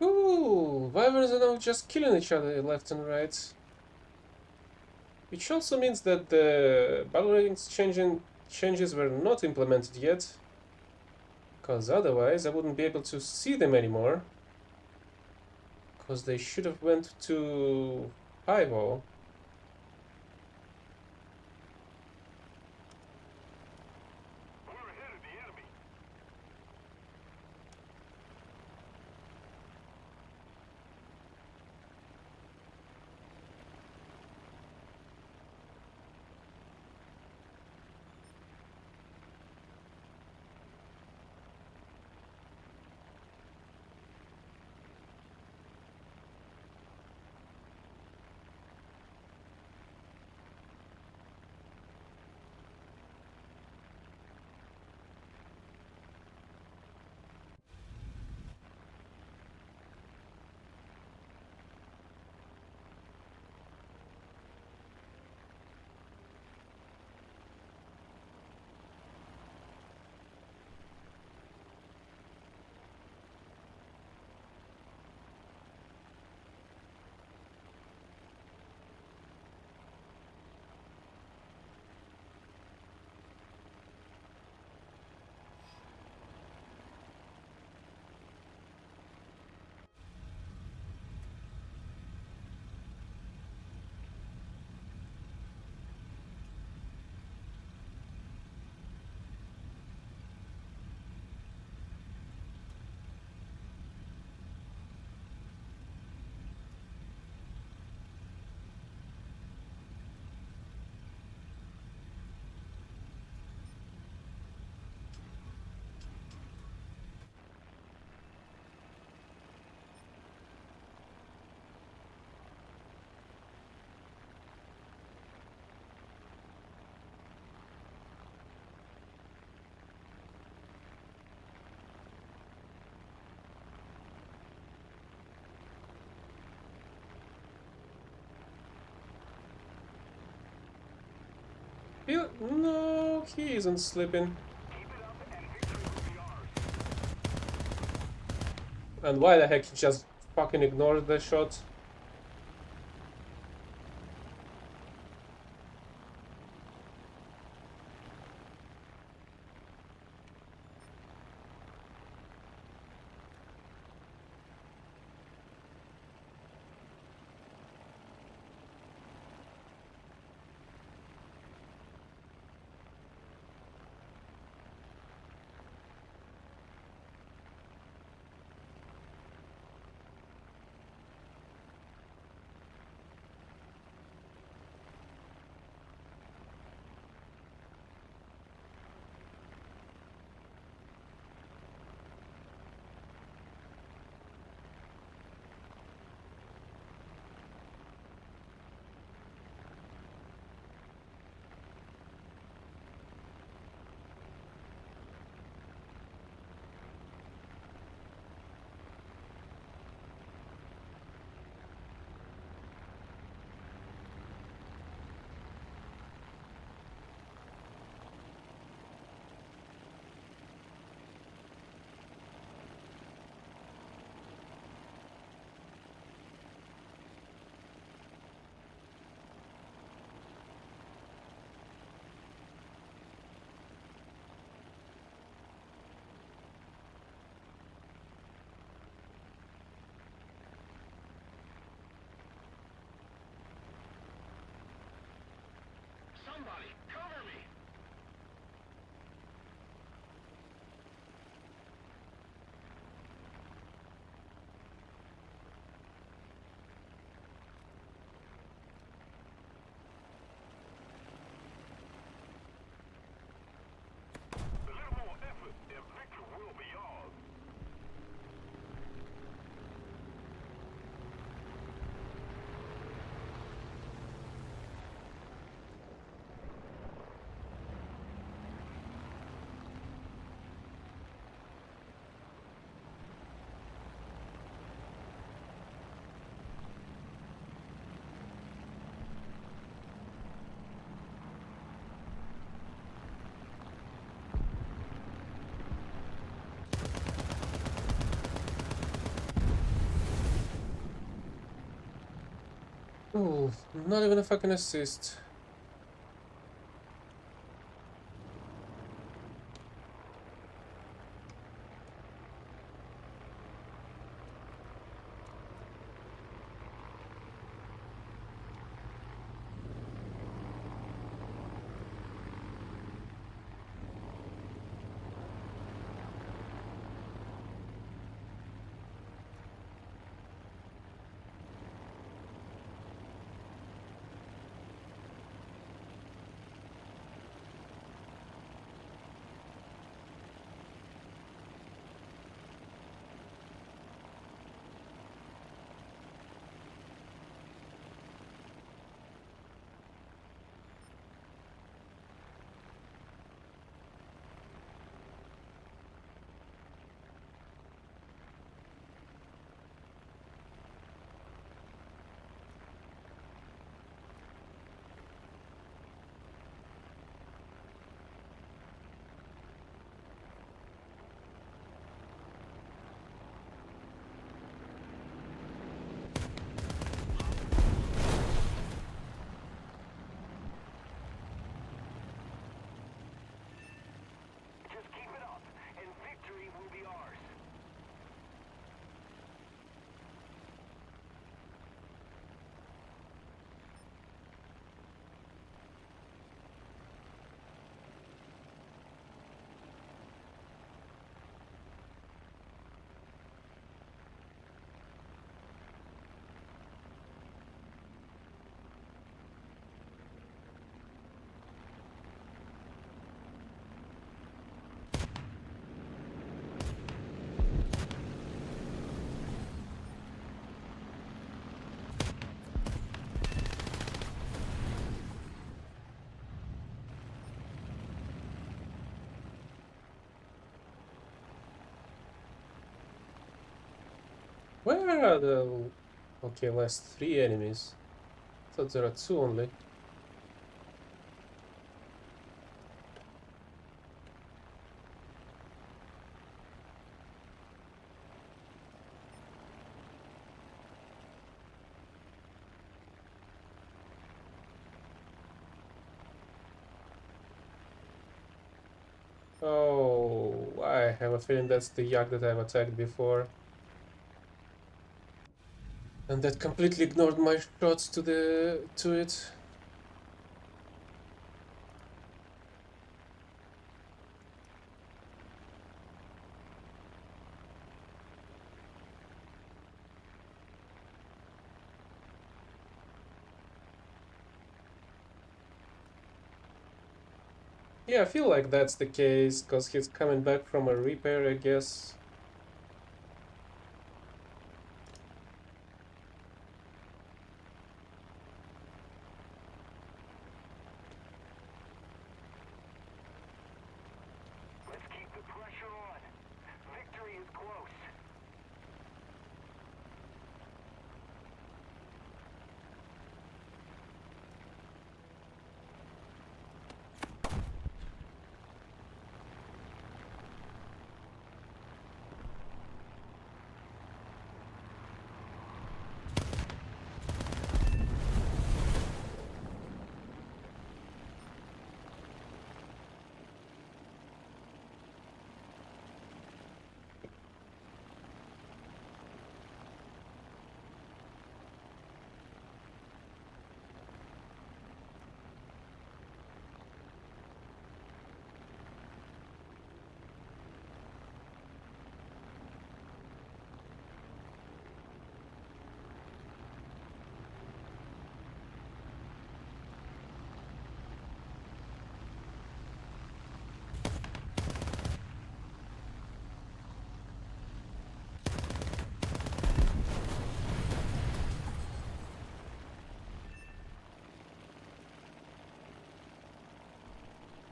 Ooh, wyverns are now just killing each other left and right. Which also means that the battle ratings changes were not implemented yet. Because otherwise I wouldn't be able to see them anymore. Because they should have went to Hivo. We're ahead of the enemy. No, he isn't sleeping. And why the heck he just fucking ignored the shot? Somebody, cover me! A little more effort, and victory will be ours. Ooh, not even a fucking assist. Just keep it up, and victory will be ours. Where are the... Okay, last 3 enemies. Thought there are 2 only. I have a feeling that's the yak that I've attacked before. And that completely ignored my shots to it. Yeah, I feel like that's the case, because he's coming back from a repair, I guess. Let's keep the pressure on. Victory is close.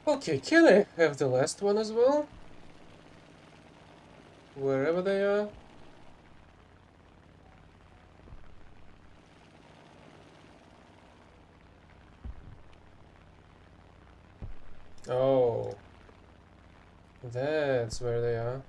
Okay, can I have the last one as well? Wherever they are. Oh, that's where they are.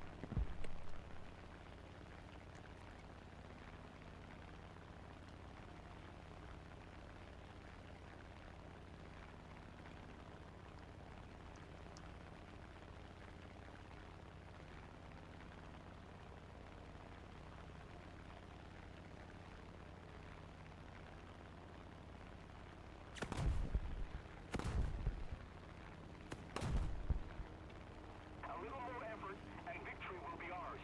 A little more effort, and victory will be ours.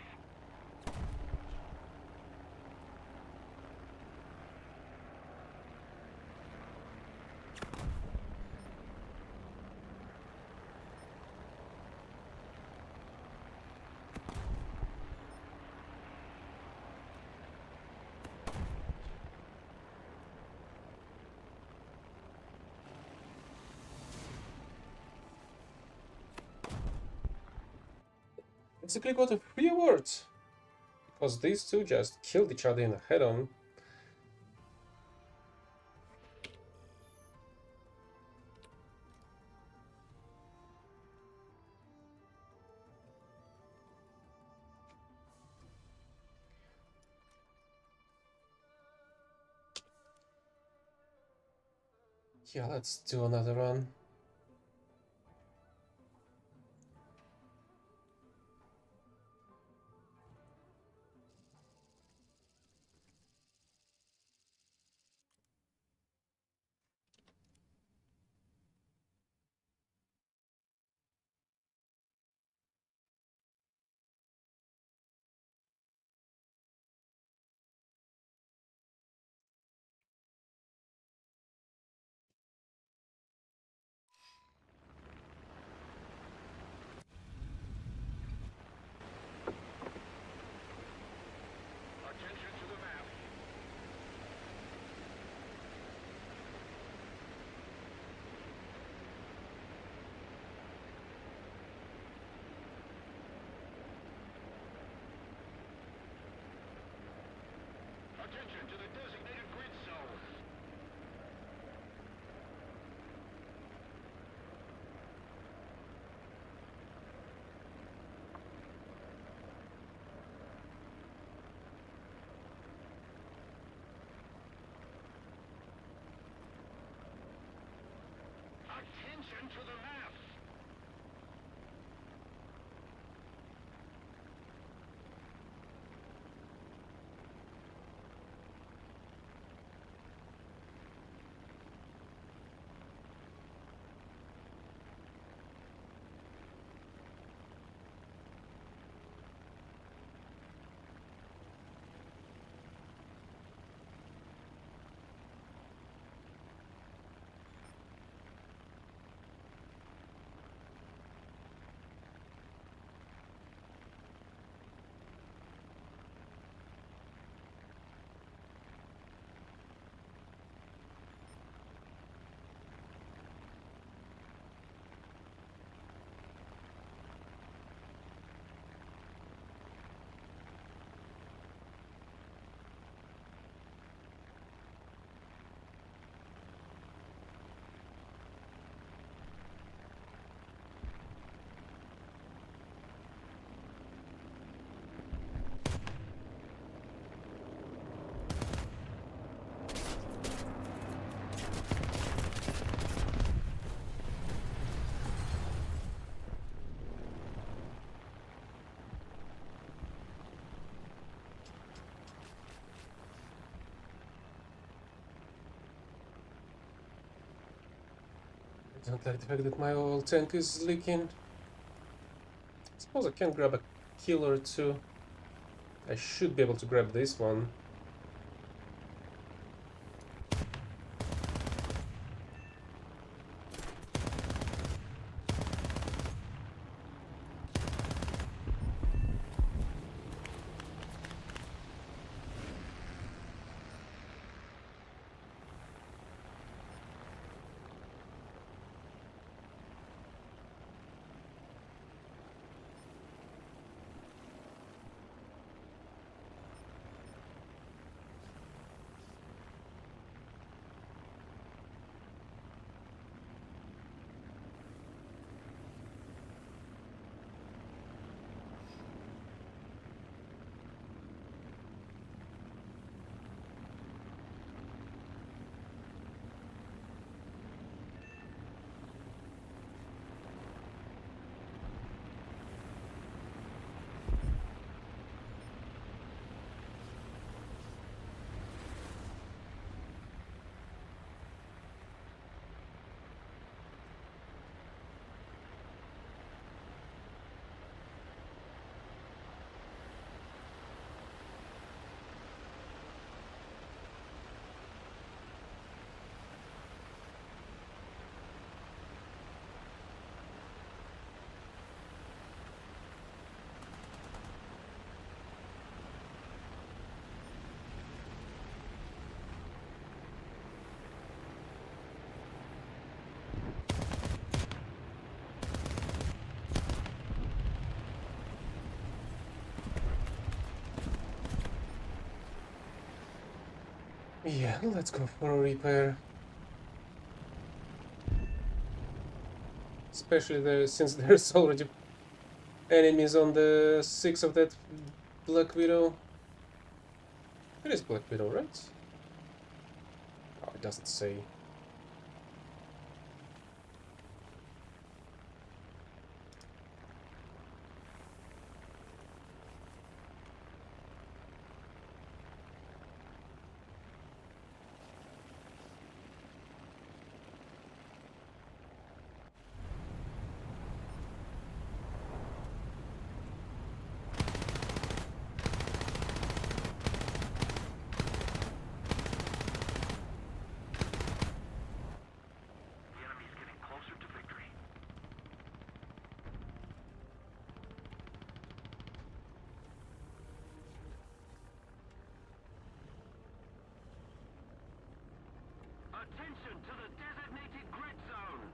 Basically got a free award. Because these two just killed each other in a head-on. Yeah, let's do another run. I don't like the fact that my oil tank is leaking. I suppose I can grab a kill or two. I should be able to grab this one. Yeah, let's go for a repair. Especially since there's already enemies on the 6 of that Black Widow. It is Black Widow, right? Oh, it doesn't say. The enemy's getting closer to victory. Attention to the designated grid zone!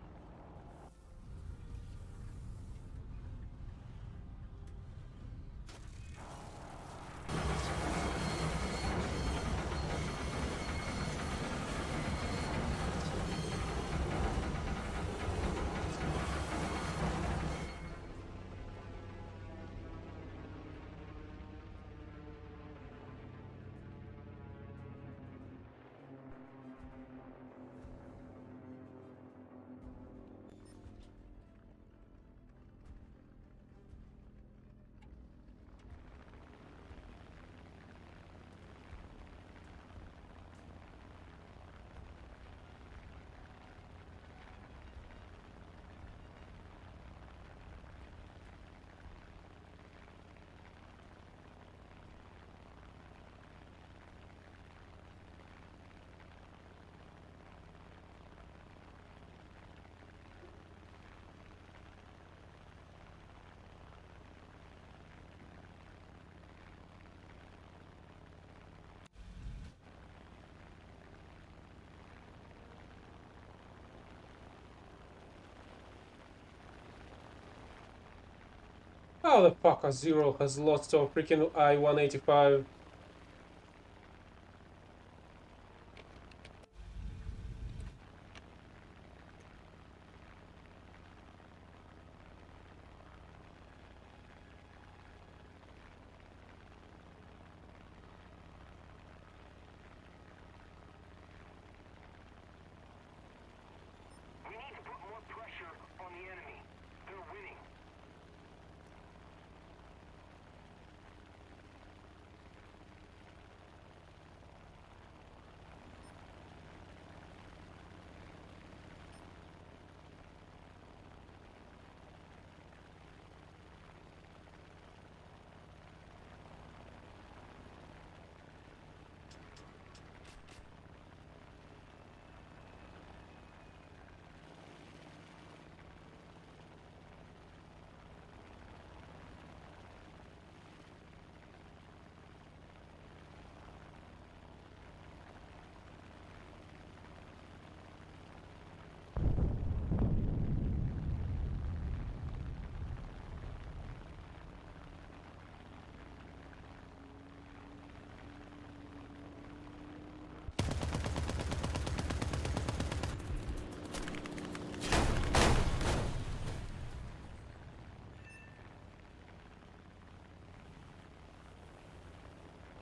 How the fuck a Zero has lost to a freaking I-185? We need to put more pressure on the enemy. They're winning.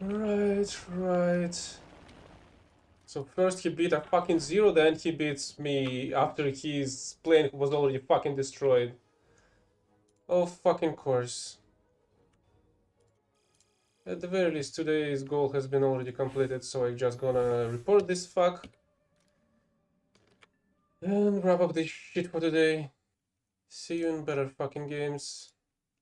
Right. So first he beat a fucking zero, then he beats me after his plane was already fucking destroyed. Oh, fucking course. At the very least, today's goal has been already completed, so I'm just gonna report this fuck. And wrap up this shit for today. See you in better fucking games.